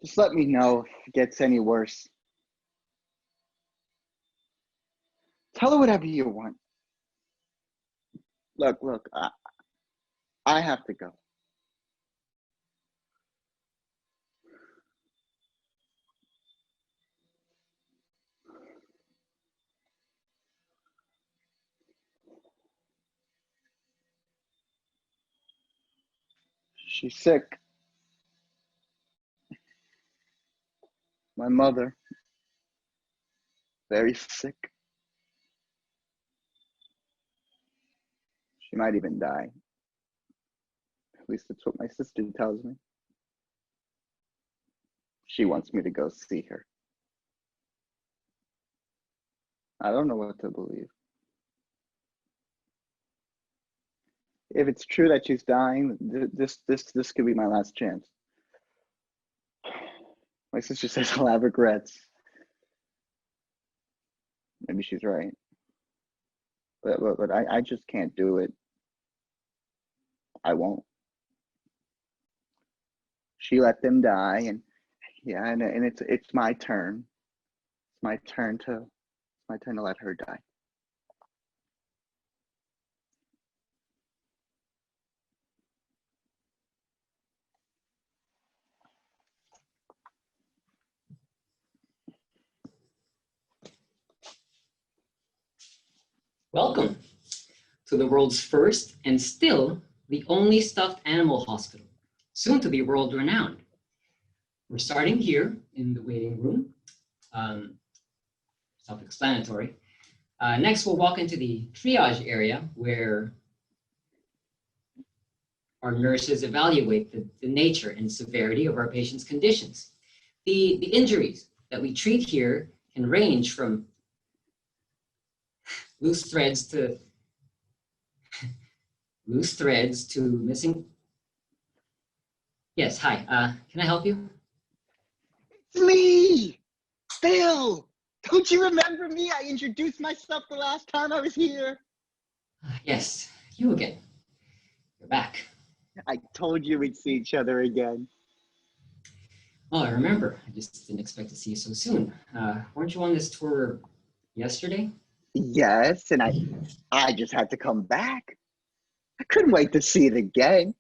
Just let me know if it gets any worse. Tell her whatever you want. Look, I have to go. She's sick. My mother, very sick. She might even die. At least that's what my sister tells me. She wants me to go see her. I don't know what to believe. If it's true that she's dying, this could be my last chance. My sister says I'll have regrets. Maybe she's right. But I just can't do it. I won't. She let them die, and yeah, and it's my turn. It's my turn to let her die. Welcome to the world's first and still the only stuffed animal hospital, soon to be world renowned. We're starting here in the waiting room, self-explanatory. Next, we'll walk into the triage area where our nurses evaluate the nature and severity of our patients' conditions. The injuries that we treat here can range from loose threads to missing. Yes, hi, can I help you? It's me, Phil. Don't you remember me? I introduced myself the last time I was here. Yes, you again. You're back. I told you we'd see each other again. Oh, I remember. I just didn't expect to see you so soon. Weren't you on this tour yesterday? Yes, and I just had to come back. I couldn't wait to see it again.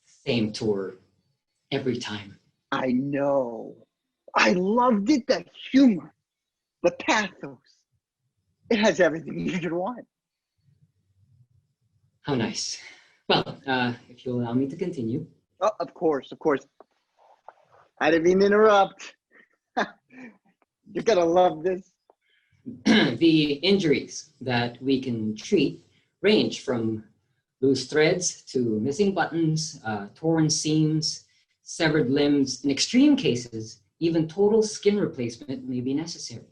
Same tour every time. I know. I loved it, the humor, the pathos. It has everything you could want. How nice. Well, if you'll allow me to continue. Oh, of course. I didn't mean to interrupt. You're gonna love this. The injuries that we can treat range from loose threads to missing buttons, torn seams, severed limbs. In extreme cases, even total skin replacement may be necessary.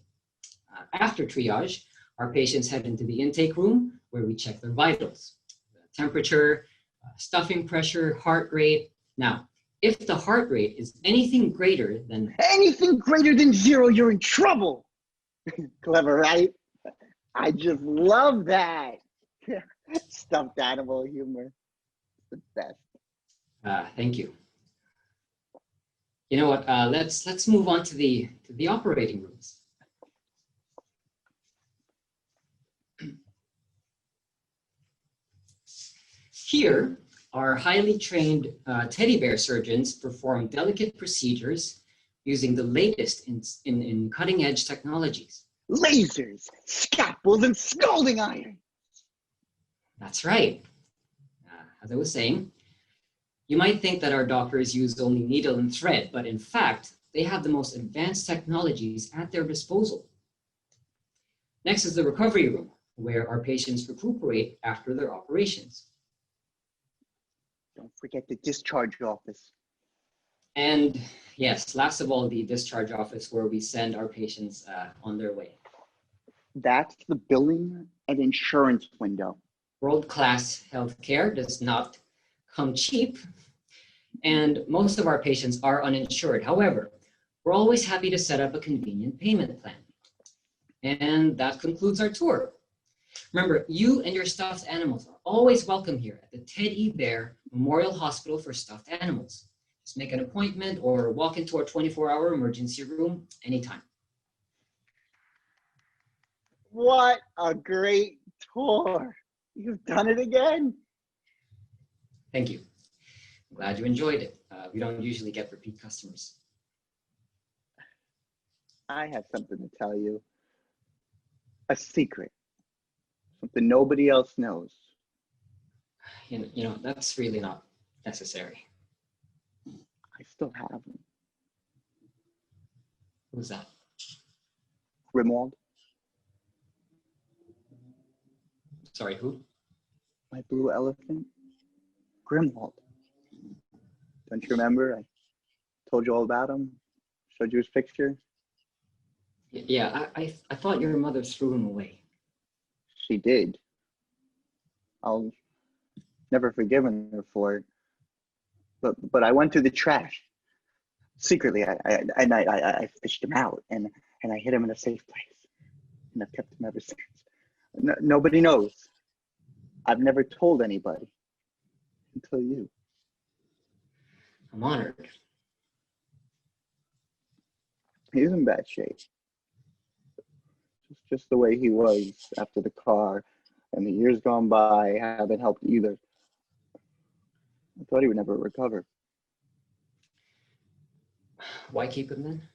After triage, our patients head into the intake room where we check their vitals, the temperature, stuffing pressure, heart rate. Now, if the heart rate is anything greater than 0, you're in trouble. Clever, right? I just love that. Stuffed animal humor. It's the best. Thank you. You know what? Let's move on to the operating rooms. Here, our highly trained teddy bear surgeons perform delicate procedures using the latest in cutting-edge technologies. Lasers, scalpels, and scalding iron. That's right. As I was saying, you might think that our doctors use only needle and thread, but in fact, they have the most advanced technologies at their disposal. Next is the recovery room, where our patients recuperate after their operations. Don't forget the discharge office. And yes, last of all, the discharge office, where we send our patients on their way. That's the billing and insurance window. World-class healthcare does not come cheap, and most of our patients are uninsured. However, we're always happy to set up a convenient payment plan. And that concludes our tour. Remember, you and your stuffed animals are always welcome here at the 𝗀𝗍𝗶𝗴𝗵𝘁𝘀𝗋 Memorial Hospital for Stuffed Animals. Just make an appointment or walk into our 24-hour emergency room anytime. What a great tour. You've done it again. Thank you. I'm glad you enjoyed it. We don't usually get repeat customers. I have something to tell you. A secret. Something nobody else knows. You know, that's really not necessary. I still have them. Who's that? Grimwald. Sorry, who? My blue elephant. Grimwald. Don't you remember? I told you all about him. Showed you his picture. Yeah, I thought your mother threw him away. She did. I'll never forgiven her for it. But I went through the trash. Secretly, I fished him out and I hid him in a safe place. And I've kept him ever since. Nobody knows. I've never told anybody until you. I'm honored. He's in bad shape. Just the way he was after the car, and the years gone by haven't helped either. I thought he would never recover. Why keep him then?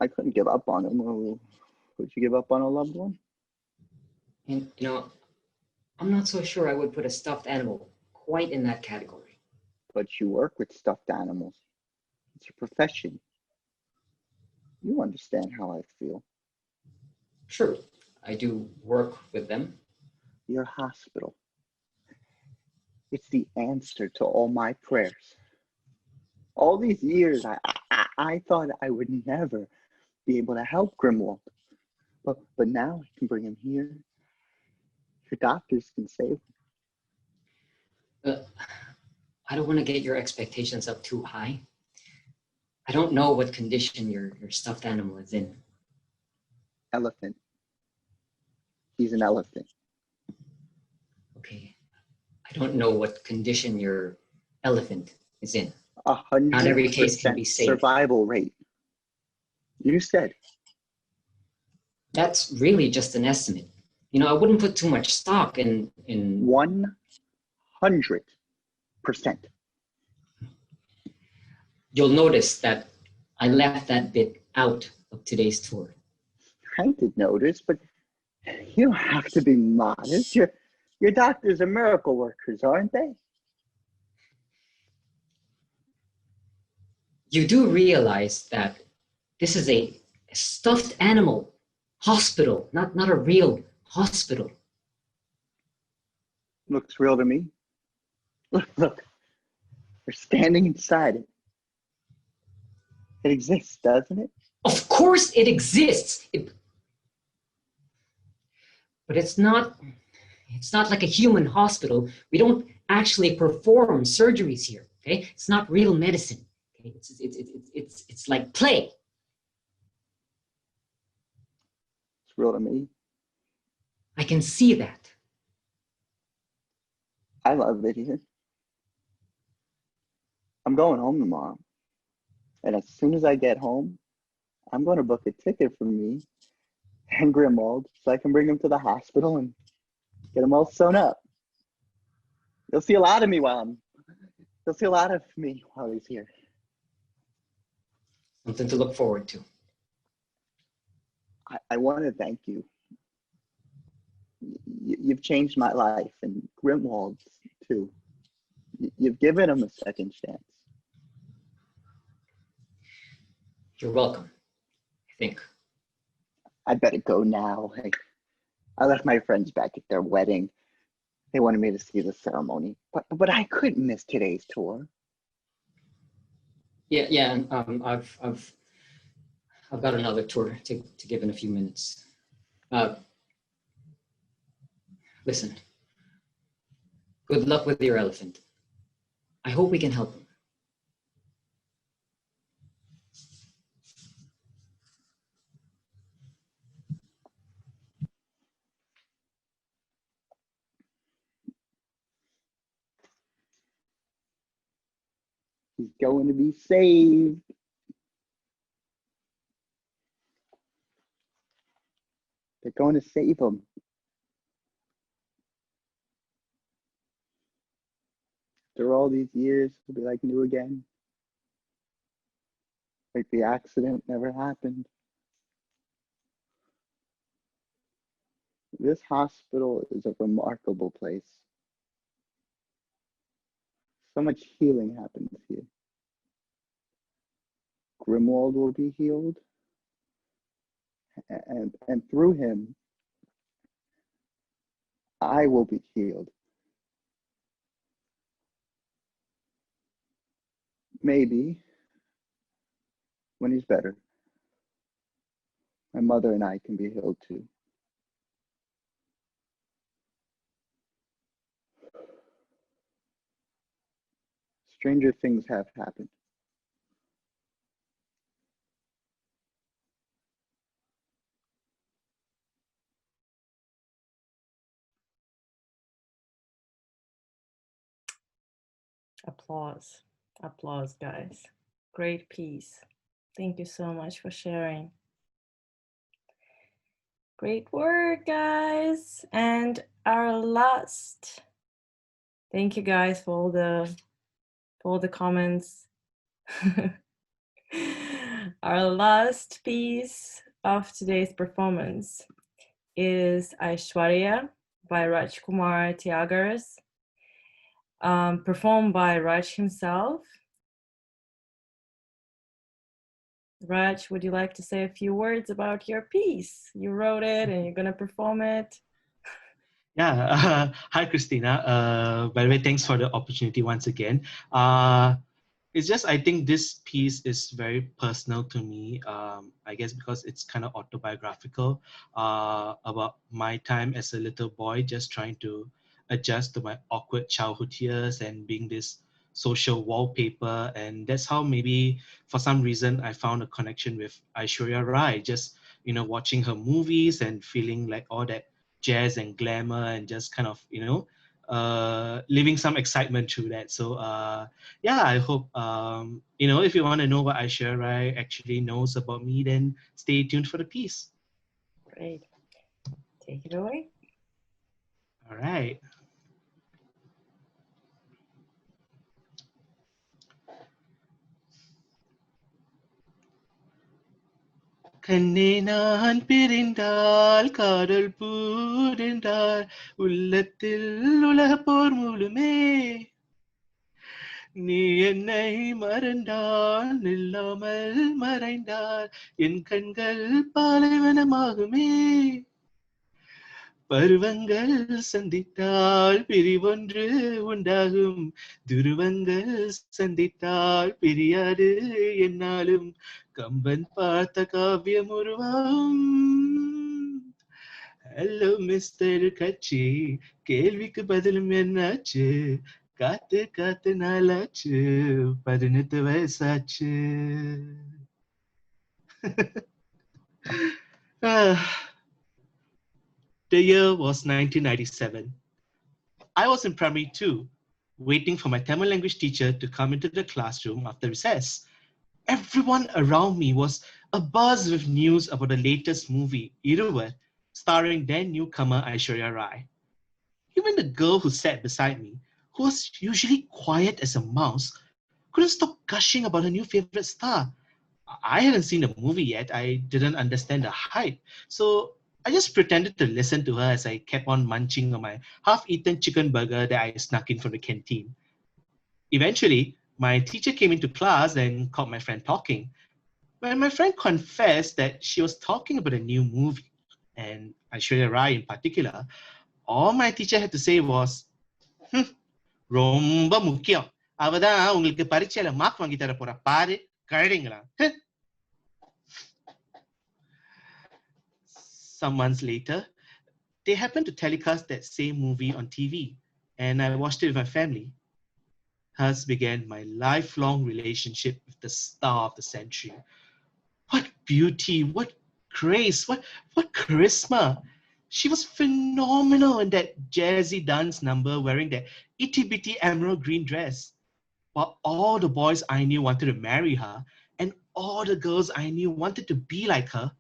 I couldn't give up on him. Would you give up on a loved one? And you know, I'm not so sure I would put a stuffed animal quite in that category. But you work with stuffed animals. It's your profession. You understand how I feel. Sure, I do work with them. Your hospital. It's the answer to all my prayers. All these years, I thought I would never be able to help Grimwald. But now I can bring him here. Your doctors can save him. I don't want to get your expectations up too high. I don't know what condition your stuffed animal is in. Elephant. He's an elephant. Okay. I don't know what condition your elephant is in. 100% Not every case can be saved. survival rate. You said. That's really just an estimate. You know, I wouldn't put too much stock in 100%. You'll notice that I left that bit out of today's tour. I did notice, but you don't have to be modest. Your doctors are miracle workers, aren't they? You do realize that this is a stuffed animal hospital, not a real hospital. Looks real to me. Look. We're standing inside it. It exists, doesn't it? Of course it exists. But it's not like a human hospital. We don't actually perform surgeries here, okay? It's not real medicine. Okay? It's like play. It's real to me. I can see that. I love it here. I'm going home tomorrow. And as soon as I get home, I'm going to book a ticket for me and 𝗀𝗵𝗆𝗀𝗀 so I can bring him to the hospital and get him all sewn up. You'll see a lot of me you'll see a lot of me while he's here. Something to look forward to. I want to thank you. You've changed my life, and 𝗀𝗵𝗆𝗀𝗀's too. You've given him a second chance. You're welcome, I think. I better go now. I left my friends back at their wedding. They wanted me to see the ceremony, but I couldn't miss today's tour. Yeah, and I've got another tour to give in a few minutes. Listen, good luck with your elephant. I hope we can help him. He's going to be saved. They're going to save him. After all these years, he'll be like new again. Like the accident never happened. This hospital is a remarkable place. So much healing happens here. 𝗀𝗵𝗆𝗀𝗀 will be healed. And through him, I will be healed. Maybe, when he's better, my mother and I can be healed too. Stranger things have happened. Applause. Applause, guys. Great piece. Thank you so much for sharing. Great work, guys. And our last, thank you guys for all the comments. Our last piece of today's performance is 𝗽𝗍𝗆𝗀𝗀 by 𝗀𝗵𝗆𝗀𝗀𝗀, performed by Raj himself. Raj, would you like to say a few words about your piece? You wrote it and you're going to perform it. Yeah, hi Christina. By the way, thanks for the opportunity once again. It's just, I think this piece is very personal to me, I guess because it's kind of autobiographical about my time as a little boy, just trying to adjust to my awkward childhood years and being this social wallpaper. And that's how maybe for some reason I found a connection with Aishwarya Rai, just, you know, watching her movies and feeling like all that jazz and glamour and just kind of, you know, living some excitement through that. So yeah, I hope, you know, if you want to know what Aishwarya Rai actually knows about me, then stay tuned for the piece. Great. Take it away. All right. கண்ணே நான் பிரிந்தால் காதல் பூரிந்தால் உள்ளத்தில் உலகப் போர் மூலுமே நீ என்னை மறந்தால் நில்லாமல் மறைந்தால் என் கண்கள் பாலைவனமாகுமே பருவங்கள் சந்தித்தால் பிரிவொன்று உண்டாகும் துருவங்கள் சந்தித்தால் பிரியாது என்னாலும் கம்பன் பார்த்த காவியம் உருவாகும் ஹலோ மிஸ்டர் கட்சி கேள்விக்கு பதிலும் என்னாச்சு காத்து காத்து நாளாச்சு 18 வயசாச்சு The year was 1997. I was in primary 2 waiting for my Tamil language teacher to come into the classroom after recess. Everyone around me was abuzz with news about the latest movie, 𝗀𝗶𝗆𝗀𝗀, starring then newcomer Aishwarya Rai. Even the girl who sat beside me, who was usually quiet as a mouse, couldn't stop gushing about her new favorite star. I hadn't seen the movie yet. I didn't understand the hype. So I just pretended to listen to her as I kept on munching on my half-eaten chicken burger that I snuck in from the canteen. Eventually, my teacher came into class and caught my friend talking. When my friend confessed that she was talking about a new movie, and Aishwarya Rai in particular, all my teacher had to say was, ரொம்ப முக்கியம். அவதான் உங்களுக்கு பரீட்சையில mark வாங்கி தர போற பாரு கழடிங்களா. Some months later, they happened to telecast that same movie on TV, and I watched it with my family. Thus began my lifelong relationship with the star of the century. What beauty, what grace, what charisma. She was phenomenal in that jazzy dance number wearing that itty-bitty emerald green dress. While all the boys I knew wanted to marry her, and all the girls I knew wanted to be like her,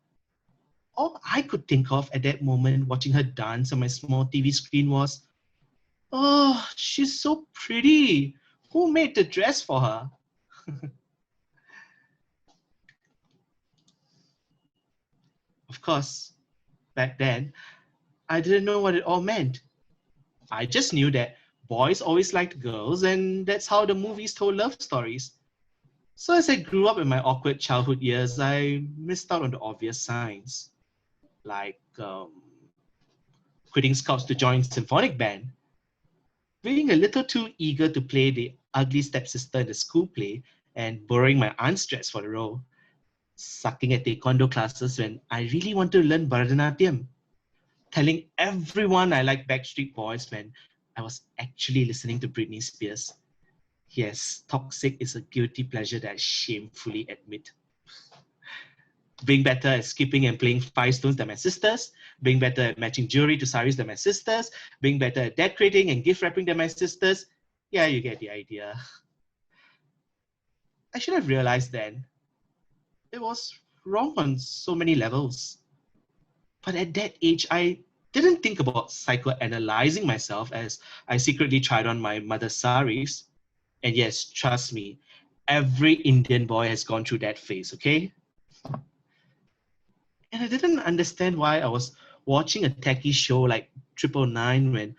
all I could think of at that moment watching her dance on my small TV screen was, oh, she's so pretty. Who made the dress for her? Of course, back then, I didn't know what it all meant. I just knew that boys always liked girls, and that's how the movies told love stories. So as I grew up in my awkward childhood years, I missed out on the obvious signs, like quitting scouts to join symphonic band, being a little too eager to play the ugly stepsister in the school play and borrowing my aunt's dress for the role, sucking at taekwondo classes when I really wanted to learn Bharatanatyam, telling everyone I liked Backstreet Boys when I was actually listening to Britney Spears. Yes, toxic is a guilty pleasure that I shamefully admit. Being better at skipping and playing 5 stones than my sisters, being better at matching jewelry to saris than my sisters, being better at decorating and gift wrapping than my sisters. Yeah, you get the idea. I should have realized then. It was wrong on so many levels. But at that age, I didn't think about psychoanalyzing myself as I secretly tried on my mother's saris. And yes, trust me, every Indian boy has gone through that phase, okay? And I didn't understand why I was watching a techie show like 999 when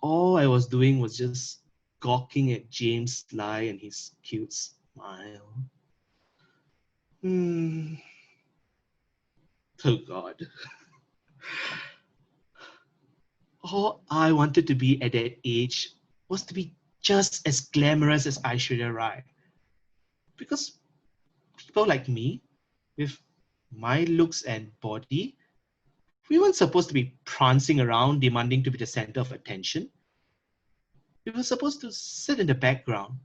all I was doing was just gawking at James Sly and his cute smile. Oh God. All I wanted to be at that age was to be just as glamorous as Aishwarya Rai. Because people like me, with my looks and body, we weren't supposed to be prancing around demanding to be the center of attention. We were supposed to sit in the background,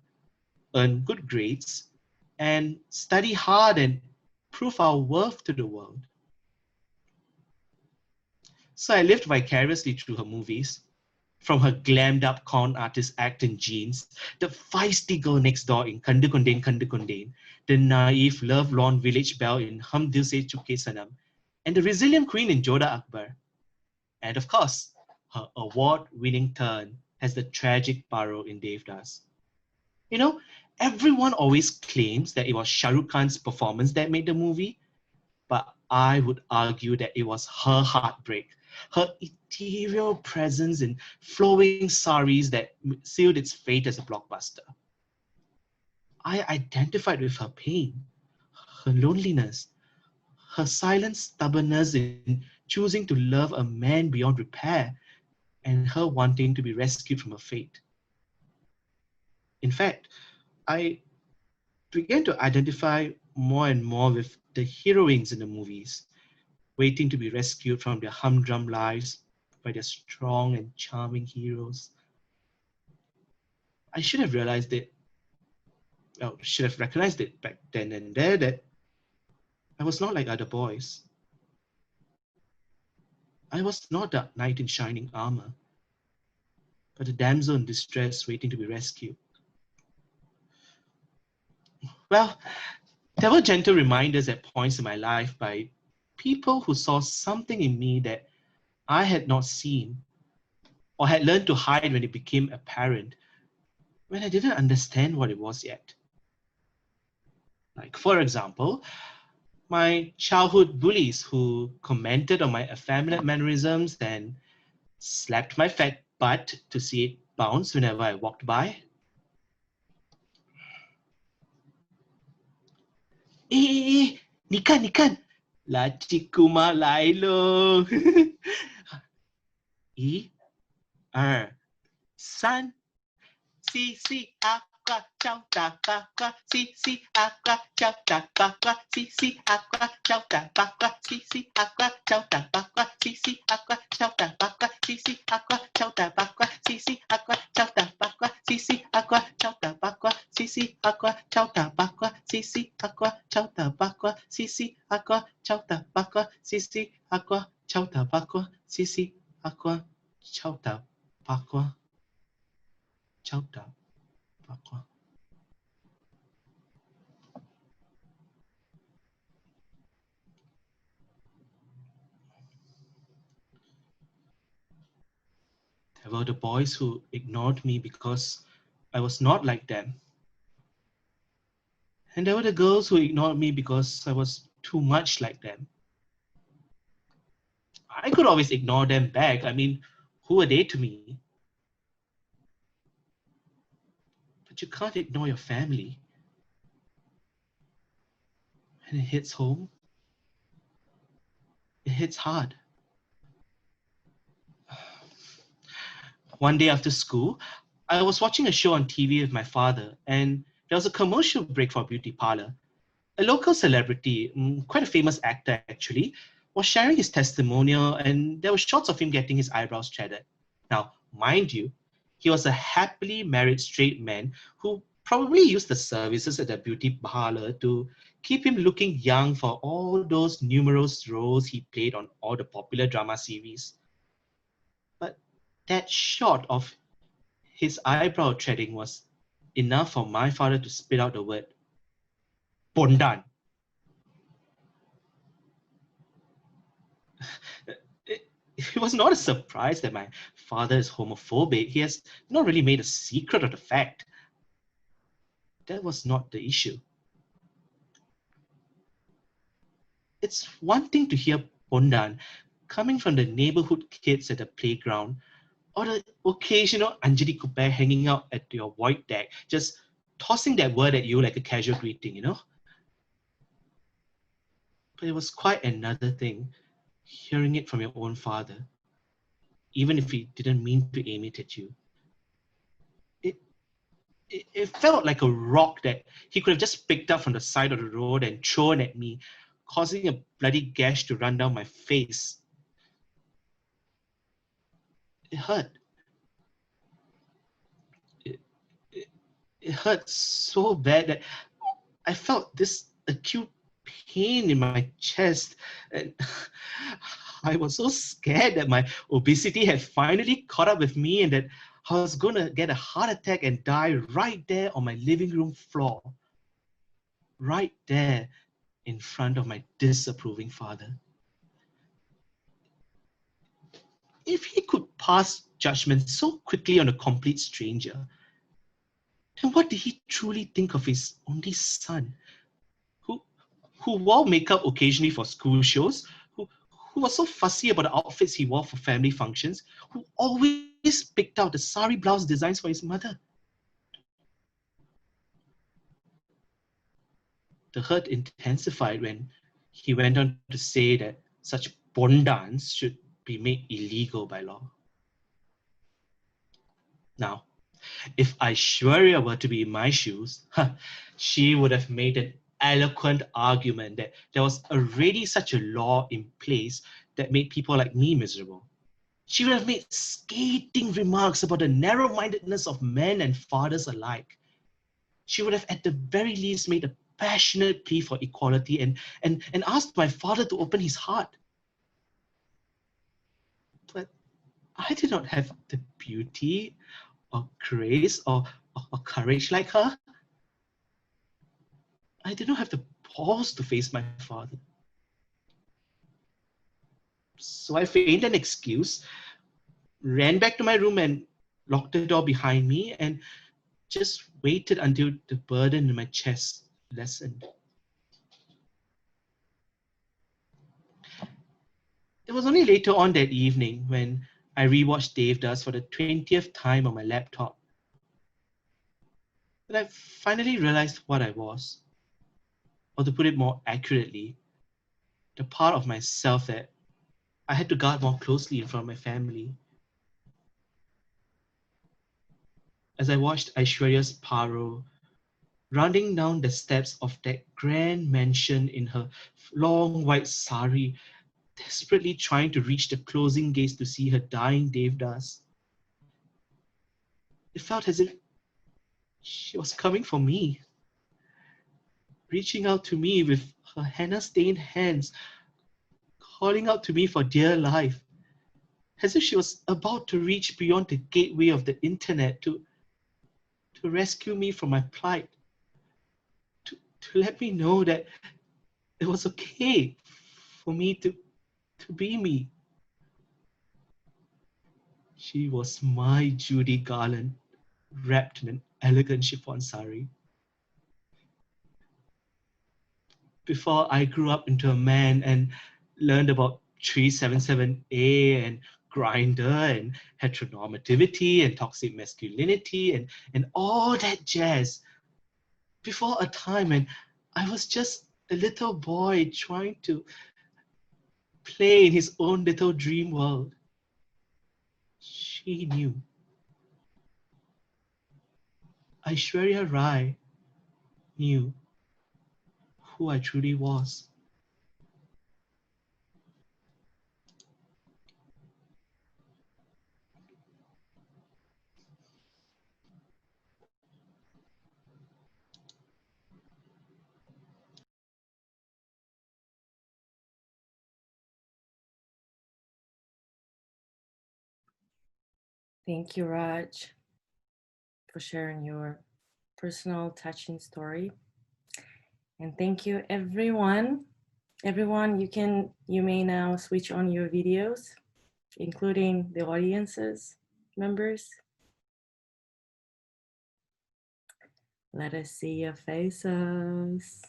earn good grades, and study hard and prove our worth to the world. So I lived vicariously through her movies, from her glammed up con artist act in Jeans, the feisty girl next door in Kandu Kondain, the naive love-lorn village belle in Hum Dil Se Chuke Sanam, and the resilient queen in Jodha Akbar. And of course, her award-winning turn as the tragic Paro in 𝗀𝗏𝗃. You know, everyone always claims that it was Shah Rukh Khan's performance that made the movie, but I would argue that it was her heartbreak, her ethereal presence in flowing saris that sealed its fate as a blockbuster. I identified with her pain, her loneliness, her silent stubbornness in choosing to love a man beyond repair, and her wanting to be rescued from her fate. In fact, I began to identify more and more with the heroines in the movies, waiting to be rescued from their humdrum lives by their strong and charming heroes. I should have realized it, should have recognized it back then and there that I was not like other boys. I was not that knight in shining armor. but a damsel in distress waiting to be rescued. Well, there were gentle reminders at points in my life by people who saw something in me that I had not seen or had learned to hide when it became apparent, when I didn't understand what it was yet. Like, for example, my childhood bullies who commented on my effeminate mannerisms and slapped my fat butt to see it bounce whenever I walked by. Nikan, laciku malai lo. San, si, aqua, chao, tapaqua, si, aqua, chao, tapaqua, si, aqua, chao, tapaqua, si, aqua, chao, tapaqua, si, aqua, chao, tapaqua, si, aqua, chao, tapaqua, si, aqua, chao, tapaqua, si, aqua, chao, tapaqua, si, aqua, chao, tapaqua, si, aqua, chao, tapaqua, si, aqua, chao, tapaqua, si, aqua, chao, tapaqua, si, aqua, chao, tapaqua. Chowta, Pakwa. There were the boys who ignored me because I was not like them. And there were the girls who ignored me because I was too much like them. I could always ignore them back. I mean, who are they to me? But you can't ignore your family. When it hits home, it hits hard. One day after school, I was watching a show on TV with my father, and there was a commercial break for a beauty parlor. A local celebrity, quite a famous actor actually, was sharing his testimonial, and there were shots of him getting his eyebrows threaded. Now, mind you, he was a happily married straight man who probably used the services at the beauty parlor to keep him looking young for all those numerous roles he played on all the popular drama series. But that shot of his eyebrow threading was enough for my father to spit out the word, Bondan. It was not a surprise that my father is homophobic. He has not really made a secret of the fact. That was not the issue. It's one thing to hear Bondan coming from the neighborhood kids at the playground, or the occasional Anjali Kupai hanging out at your void deck, just tossing that word at you like a casual greeting, you know? But it was quite another thing, hearing it from your own father, even if he didn't mean to aim it at you. It felt like a rock that he could have just picked up from the side of the road and thrown at me, causing a bloody gash to run down my face. It hurt. It hurt so bad that I felt this acute pain in my chest, and I was so scared that my obesity had finally caught up with me and that I was going to get a heart attack and die right there on my living room floor, right there in front of my disapproving father. If he could pass judgment so quickly on a complete stranger, then what did he truly think of his only son, who wore makeup occasionally for school shows, who was so fussy about the outfits he wore for family functions, who always picked out the sari blouse designs for his mother? The hurt intensified when he went on to say that such bondans should be made illegal by law. Now, if Aishwarya were to be in my shoes, she would have made an eloquent argument that there was already such a law in place that made people like me miserable. She would have made scathing remarks about the narrow-mindedness of men and fathers alike. She would have at the very least made a passionate plea for equality and asked my father to open his heart. But I did not have the beauty or grace or courage like her. I did not have the balls to face my father. So I feigned an excuse, ran back to my room and locked the door behind me and just waited until the burden in my chest lessened. It was only later on that evening when I rewatched 𝗽�ស៊𝗆𝗲 for the 20th time on my laptop that I finally realized what I was. Or to put it more accurately, the part of myself that I had to guard more closely in front of my family. As I watched 𝗽𝗹𝘆𝘀𝗲 rounding down the steps of that grand mansion in her long white sari, desperately trying to reach the closing gates to see her dying 𝗽�ស៊𝗆𝗲, it felt as if she was coming for me, reaching out to me with her henna-stained hands, calling out to me for dear life, as if she was about to reach beyond the gateway of the internet to rescue me from my plight, to let me know that it was okay for me to be me. She was my Judy Garland, wrapped in an elegant chiffon sari. Before I grew up into a man and learned about cie~h𝗹𝗶𝗴𝗶𝗴 and Grindr and heteronormativity and toxic masculinity and all that jazz, before a time when I was just a little boy trying to play in his own little dream world, she knew. Aishwarya Rai knew who I truly was. Thank you, Raj, for sharing your personal, touching story. And thank you, everyone. Everyone, you may now switch on your videos, including the audience's members. Let us see your faces.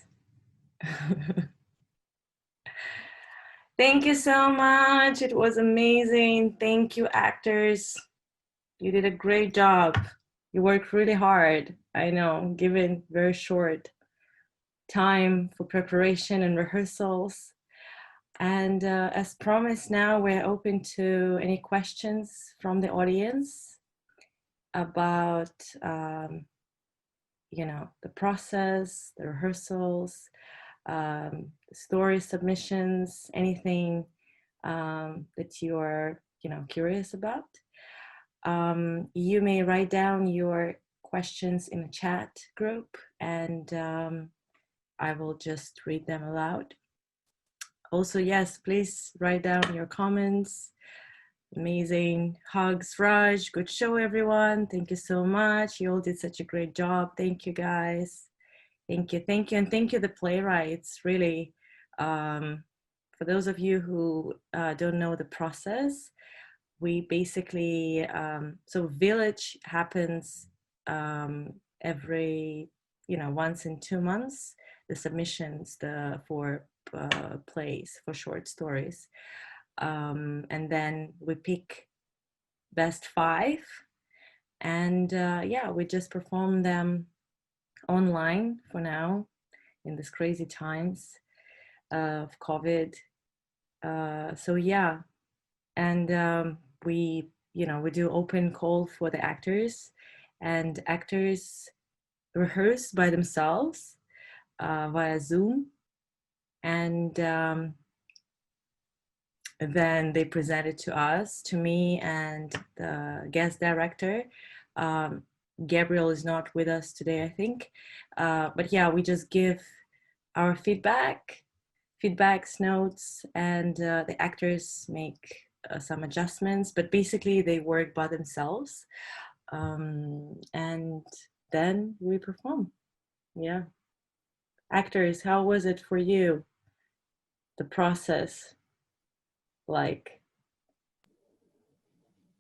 Thank you so much. It was amazing. Thank you, actors. You did a great job. You worked really hard. I know, given very short time for preparation and rehearsals. And as promised, now we're open to any questions from the audience about, you know, the process, the rehearsals, story submissions, anything that you are, you know, curious about. You may write down your questions in the chat group, and I will just read them aloud. Also, yes, please write down your comments. Amazing. Hugs, Raj. Good show, everyone. Thank you so much. You all did such a great job. Thank you, guys. Thank you, thank you. And thank you, the playwrights, really. For those of you who don't know the process, we basically, so Village happens every, you know, once in 2 months, the submissions for plays, for short stories. And then we pick best 5, and yeah, we just perform them online for now in these crazy times of COVID. So yeah, and we, you know, we do open call for the actors, and actors rehearse by themselves via Zoom, and then they present it to us, to me and the guest director. Gabriel is not with us today, I think. But yeah, we just give our feedbacks, notes, and the actors make some adjustments, but basically they work by themselves. And then we perform. Yeah. Actors, how was it for you? The process, like,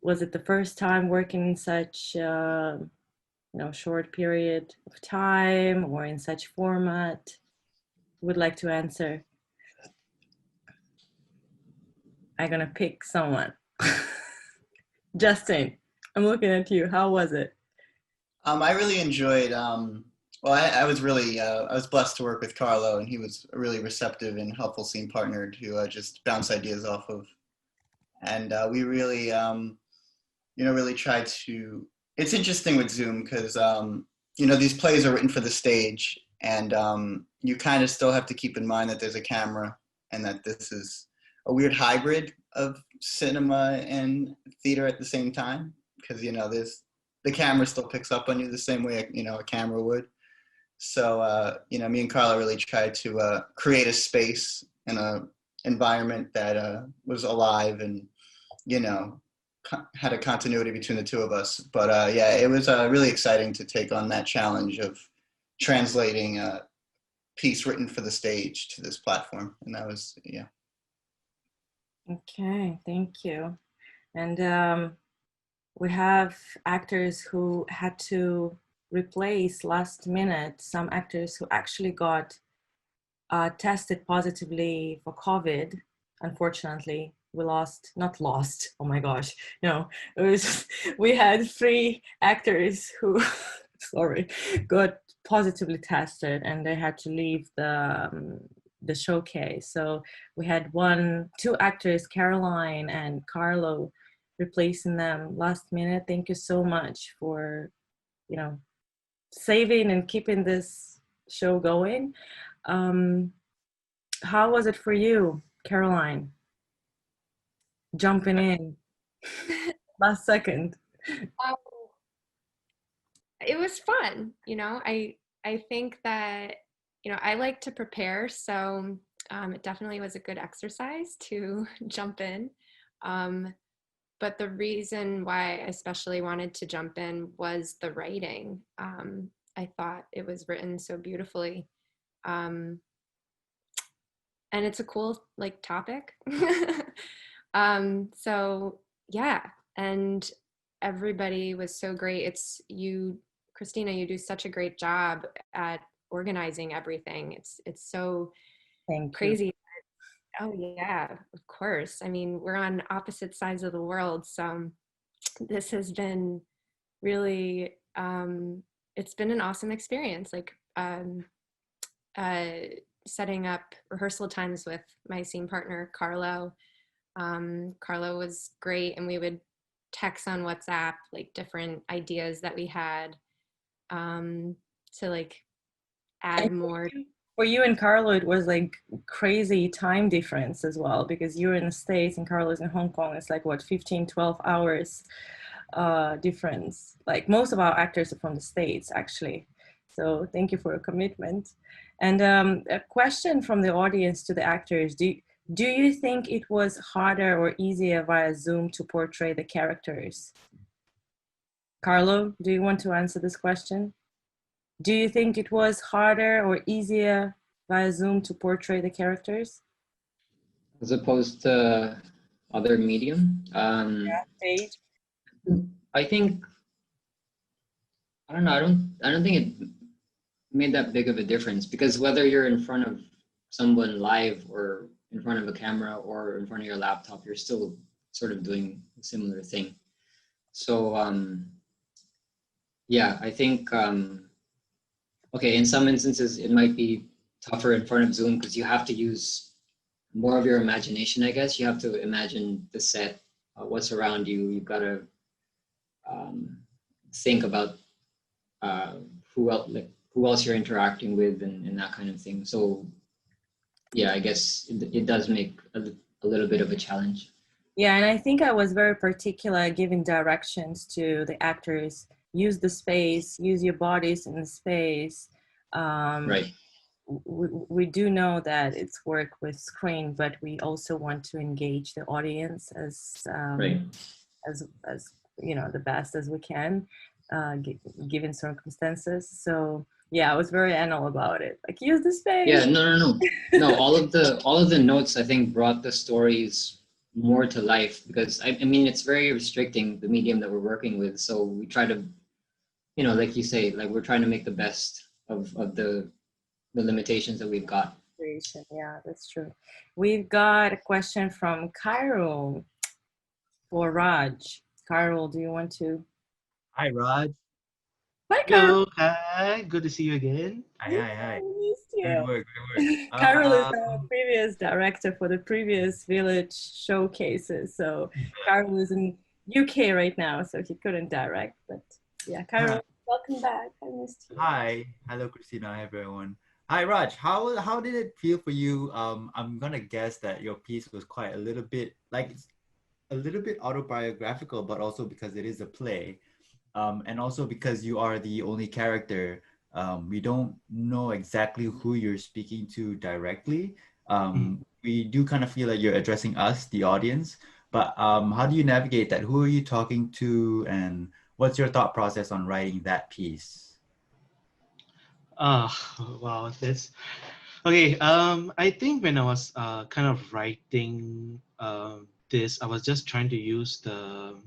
was it the first time working in such short period of time or in such format? Would like to answer. I'm gonna pick someone. Justin, I'm looking at you. How was it? I really enjoyed. Well, I was really I was blessed to work with Carlo, and he was a really receptive and helpful scene partner to just bounce ideas off of. And we really, really tried to. It's interesting with Zoom because these plays are written for the stage, and you kind of still have to keep in mind that there's a camera and that this is a weird hybrid of cinema and theater at the same time, because there's the camera still picks up on you the same way a camera would. So me and Carla really tried to create a space and a environment that was alive and had a continuity between the two of us. But yeah, it was really exciting to take on that challenge of translating a piece written for the stage to this platform, and that was Okay, thank you. And we have actors who had to replace last minute, some actors who actually got tested positively for COVID. Unfortunately, we not lost, oh my gosh, no, it was, we had 3 actors who, sorry, got positively tested and they had to leave the showcase. So we had 2 actors, Caroline and Carlo, replacing them last minute. Thank you so much for, saving and keeping this show going. How was it for you, Caroline? Jumping in last second. It was fun. I think that, I like to prepare, so it definitely was a good exercise to jump in. But the reason why I especially wanted to jump in was the writing. I thought it was written so beautifully. And it's a cool topic. So yeah, and everybody was so great. It's you, Christina, you do such a great job at organizing everything. It's so crazy. Oh yeah, of course. I mean, we're on opposite sides of the world, so this has been really, it's been an awesome experience. Setting up rehearsal times with my scene partner, Carlo. Carlo was great, and we would text on WhatsApp, different ideas that we had to add more. For you and Carlo, it was crazy time difference as well, because you're in the States and Carlo's in Hong Kong. It's what, 15, 12 hours difference. Most of our actors are from the States, actually. So thank you for your commitment. And a question from the audience to the actors. Do you think it was harder or easier via Zoom to portray the characters? Carlo, do you want to answer this question? Do you think it was harder or easier via Zoom to portray the characters? As opposed to other medium? Yeah, stage. I think, I don't know, I don't think it made that big of a difference, because whether you're in front of someone live or in front of a camera or in front of your laptop, you're still sort of doing a similar thing. So yeah, I think, okay, in some instances, it might be tougher in front of Zoom because you have to use more of your imagination, I guess. You have to imagine the set, what's around you. You've got to think about who else you're interacting with and that kind of thing. So yeah, I guess it does make a little bit of a challenge. Yeah, and I think I was very particular giving directions to the actors. Use the space, use your bodies in the space. Right. we do know that it's work with screen, but we also want to engage the audience as Right. as you know, the best as we can, given circumstances. So yeah, I was very anal about it. Like, use the space. Yeah, no. All of the notes, I think, brought the stories more to life, because I mean, it's very restricting, the medium that we're working with. So we try to, you know, like you say, like, we're trying to make the best of the limitations that we've got. Yeah, that's true. We've got a question from 𝗀𝗃𝗃 for Raj. 𝗀𝗃𝗃, do you want to? Hi, Raj. Hi, Hello, hi. Good to see you again. Hi. I missed you. Good work. 𝗀𝗃𝗃 is our previous director for the previous village showcases. So 𝗀𝗃𝗃 is in UK right now, so he couldn't direct. But yeah, 𝗀𝗃𝗃, welcome back. I missed you. Hi. Hello, Christina. Hi, everyone. Hi, Raj. How did it feel for you? I'm gonna guess that your piece was quite a little bit autobiographical, but also because it is a play, and also because you are the only character. We don't know exactly who you're speaking to directly. We do kind of feel like you're addressing us, the audience, but how do you navigate that? Who are you talking to, and what's your thought process on writing that piece? Wow, that's okay. I think when I was kind of writing this, I was just trying to use the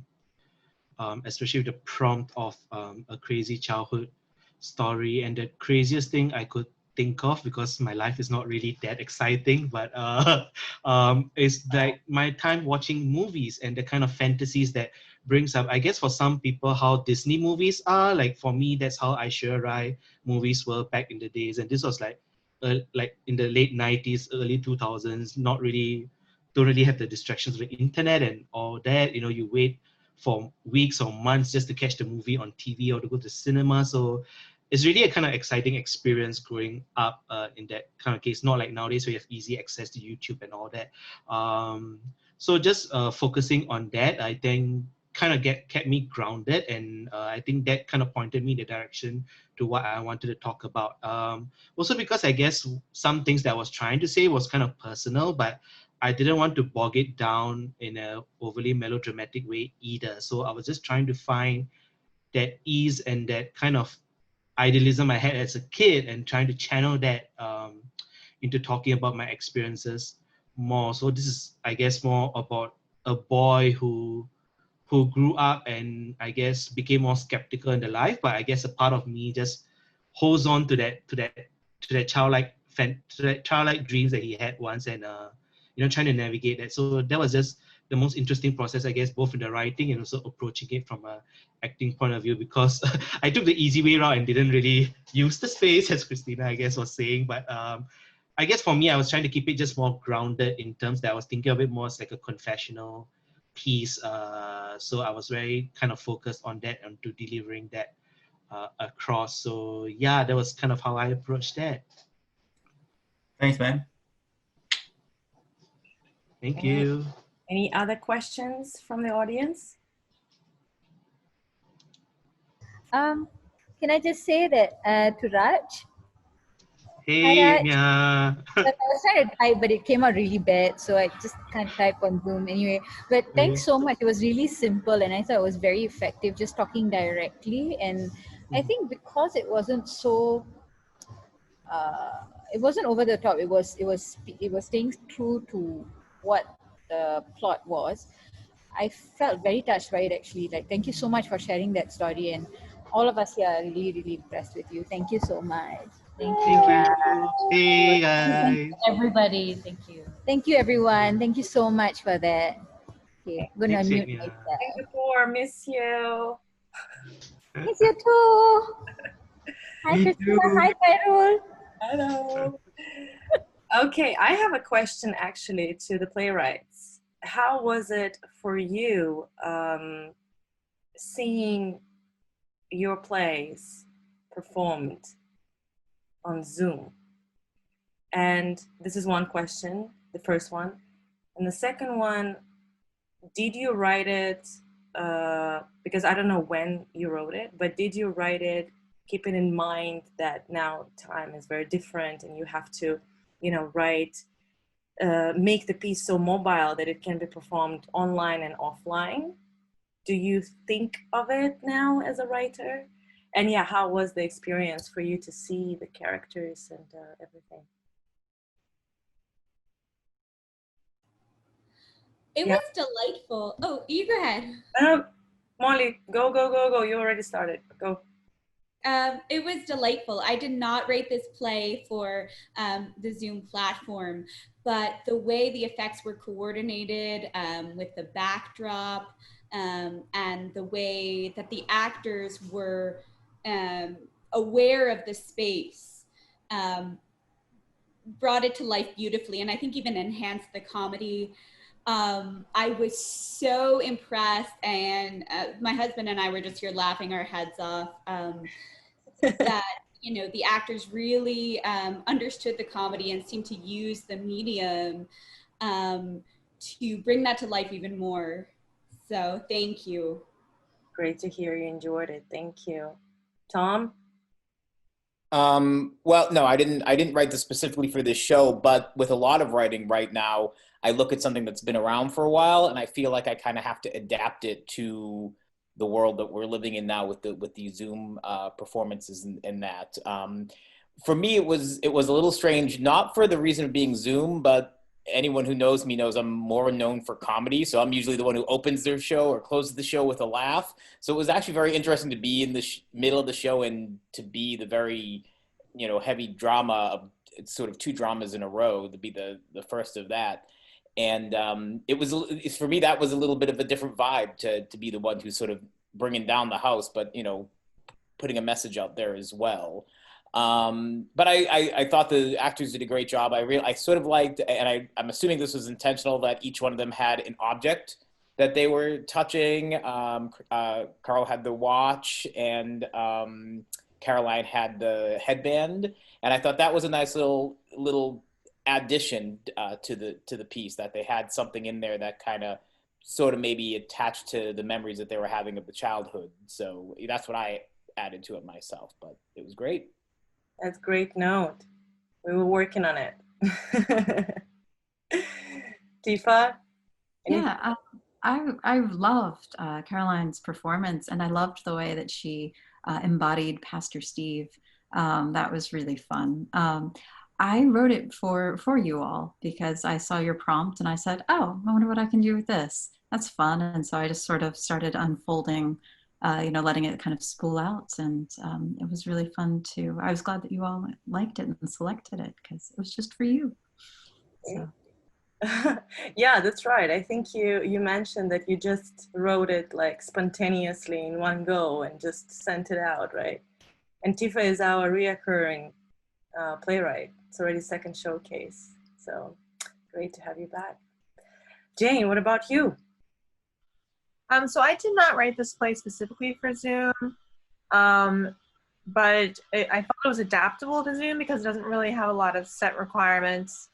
especially the prompt of a crazy childhood story, and the craziest thing I could think of, because my life is not really that exciting, but is like my time watching movies and the kind of fantasies that brings up. I guess for some people, how Disney movies are, like for me, that's how 𝗍𝗫𝗃 movies were back in the days. And this was like in the late 90s, early 2000s, don't really have the distractions of the internet and all that. You know, you wait for weeks or months just to catch the movie on TV or to go to cinema. So it's really a kind of exciting experience growing up in that kind of case. Not like nowadays where you have easy access to YouTube and all that. So just focusing on that, I think kind of kept me grounded, and I think that kind of pointed me in the direction to what I wanted to talk about. Also because I guess some things that I was trying to say was kind of personal, but I didn't want to bog it down in a overly melodramatic way either. So I was just trying to find that ease and that kind of idealism I had as a kid, and trying to channel that into talking about my experiences more. So this is, I guess, more about a boy who grew up and I guess became more skeptical in the life, but I guess a part of me just holds on to that childlike dreams that he had once, and you know, trying to navigate that. So that was just the most interesting process, I guess, both in the writing and also approaching it from a acting point of view, because I took the easy way route and didn't really use the space, as Christina, I guess, was saying. But I guess for me, I was trying to keep it just more grounded in terms that I was thinking of it more as like a confessional piece. So I was very kind of focused on that and to delivering that across. So yeah, that was kind of how I approached that. Thanks, man. Thank you. Any other questions from the audience? Can I just say that to Raj? Hey, Hi, Raj. Mia. I was trying to type, but it came out really bad, so I just can't type on Zoom anyway. But thanks so much. It was really simple, and I thought it was very effective, just talking directly. And I think because it wasn't so, it wasn't over the top. It was staying true to what the plot was. I felt very touched by it, actually. Like, thank you so much for sharing that story, and all of us here are really, really impressed with you. Thank you so much. Thank you. Hey, guys. Everybody, thank you. Thank you, everyone. Thank you so much for that. Okay, I'm gonna Thanks, mute Mia. myself. Singapore, miss you. Miss you too. Hi, Christina. Hi, Carol. Hello. Okay, I have a question actually to the playwrights. How was it for you seeing your plays performed on Zoom? And this is one question, the first one. And the second one, did you write it, because I don't know when you wrote it, but did you write it keeping in mind that now time is very different and you have to, you know, make the piece so mobile that it can be performed online and offline. Do you think of it now as a writer? And yeah, how was the experience for you to see the characters and everything? It was delightful. Oh, you go ahead. Molly, go. You already started. Go. It was delightful. I did not write this play for the Zoom platform, but the way the effects were coordinated with the backdrop and the way that the actors were aware of the space brought it to life beautifully, and I think even enhanced the comedy. I was so impressed, and my husband and I were just here laughing our heads off that, you know, the actors really understood the comedy and seemed to use the medium to bring that to life even more. So thank you. Great to hear you enjoyed it. Thank you. Tom? Well, no, I didn't write this specifically for this show, but with a lot of writing right now, I look at something that's been around for a while, and I feel like I kind of have to adapt it to the world that we're living in now with the Zoom performances and that. For me, it was a little strange, not for the reason of being Zoom, but anyone who knows me knows I'm more known for comedy. So I'm usually the one who opens their show or closes the show with a laugh. So it was actually very interesting to be in the middle of the show and to be the very, you know, heavy drama of it's sort of two dramas in a row, to be the first of that. And it was, for me, that was a little bit of a different vibe to be the one who's sort of bringing down the house, but, you know, putting a message out there as well. But I thought the actors did a great job. I sort of liked, and I'm assuming this was intentional, that each one of them had an object that they were touching. Carl had the watch, and Caroline had the headband. And I thought that was a nice little addition to the piece, that they had something in there that kind of sort of maybe attached to the memories that they were having of the childhood. So that's what I added to it myself, but it was great. That's a great note. We were working on it. Tifa? Yeah, I loved Caroline's performance, and I loved the way that she embodied Pastor Steve. That was really fun. I wrote it for you all because I saw your prompt and I said, oh, I wonder what I can do with this. That's fun. And so I just sort of started unfolding, you know, letting it kind of spool out. And it was really fun too. I was glad that you all liked it and selected it because it was just for you. So. Yeah, that's right. I think you mentioned that you just wrote it like spontaneously in one go and just sent it out, right? And Tifa is our reoccurring playwright. It's already second showcase. So great to have you back. Jane, what about you? So I did not write this play specifically for Zoom, but I thought it was adaptable to Zoom because it doesn't really have a lot of set requirements.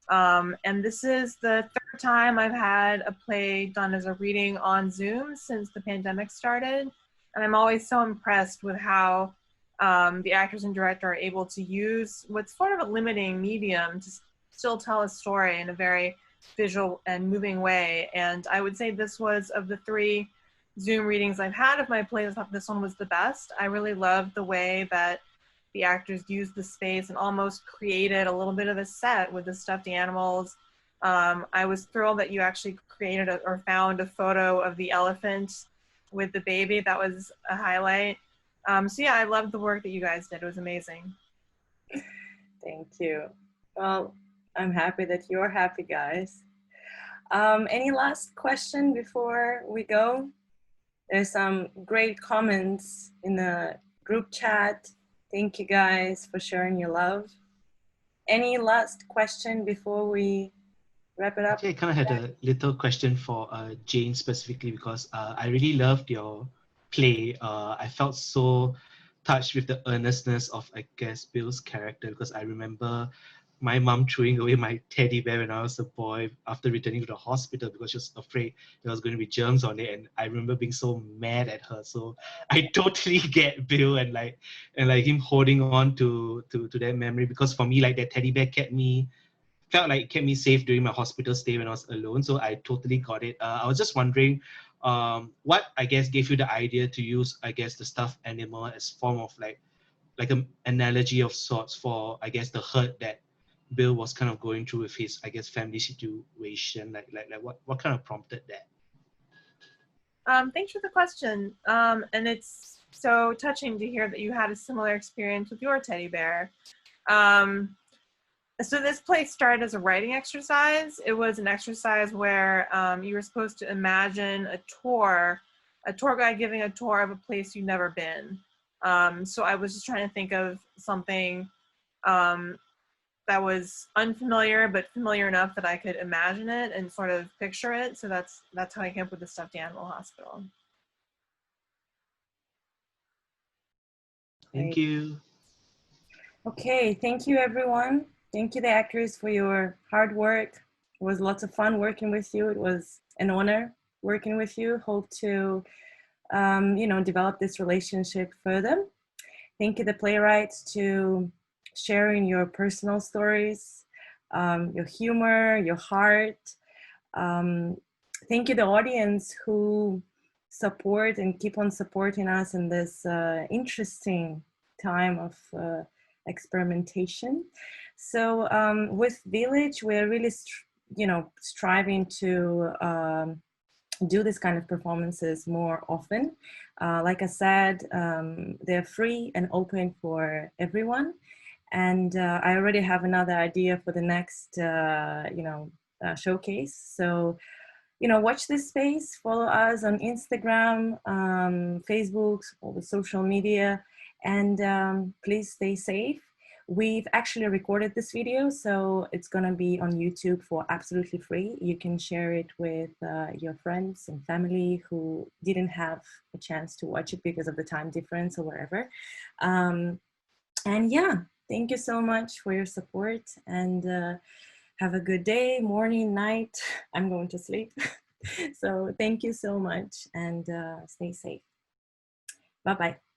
And this is the third time I've had a play done as a reading on Zoom since the pandemic started. And I'm always so impressed with how the actors and director are able to use what's sort of a limiting medium to still tell a story in a very visual and moving way. And I would say this was, of the 3 Zoom readings I've had of my plays, I thought this one was the best. I really loved the way that the actors used the space and almost created a little bit of a set with the stuffed animals. I was thrilled that you actually created or found a photo of the elephant with the baby. That was a highlight. So yeah, I loved the work that you guys did. It was amazing. Thank you. Well, I'm happy that you're happy, guys. Any last question before we go? There's some great comments in the group chat. Thank you guys for sharing your love. Any last question before we wrap it up? Actually, I kind of had a little question for Jane specifically because I really loved your play. I felt so touched with the earnestness of, I guess, Bill's character, because I remember my mom throwing away my teddy bear when I was a boy after returning to the hospital because she was afraid there was going to be germs on it, and I remember being so mad at her. So I totally get Bill and like him holding on to that memory, because for me, like, that teddy bear kept me safe during my hospital stay when I was alone. So I totally got it. I was just wondering, what I guess gave you the idea to use, I guess, the stuffed animal as form of like an analogy of sorts for, I guess, the hurt that Bill was kind of going through with his, I guess, family situation. Like what kind of prompted that? Thanks for the question. And it's so touching to hear that you had a similar experience with your teddy bear. So this play started as a writing exercise. It was an exercise where you were supposed to imagine a tour guide giving a tour of a place you've never been. So I was just trying to think of something that was unfamiliar but familiar enough that I could imagine it and sort of picture it. So that's how I came up with the stuffed animal hospital. Thank you. Okay, thank you everyone. Thank you the actors for your hard work. It was lots of fun working with you. It was an honor working with you. Hope to develop this relationship further. Thank you the playwrights to sharing your personal stories, your humor, your heart. Thank you the audience who support and keep on supporting us in this interesting time of experimentation. So with Village, we're really, striving to do this kind of performances more often. Like I said, they're free and open for everyone. And I already have another idea for the next, showcase. So, watch this space, follow us on Instagram, Facebook, all the social media, and please stay safe. We've actually recorded this video, so it's gonna be on YouTube for absolutely free. You can share it with your friends and family who didn't have a chance to watch it because of the time difference or wherever. And yeah, thank you so much for your support, and have a good day, morning, night. I'm going to sleep. So thank you so much, and stay safe. Bye-bye.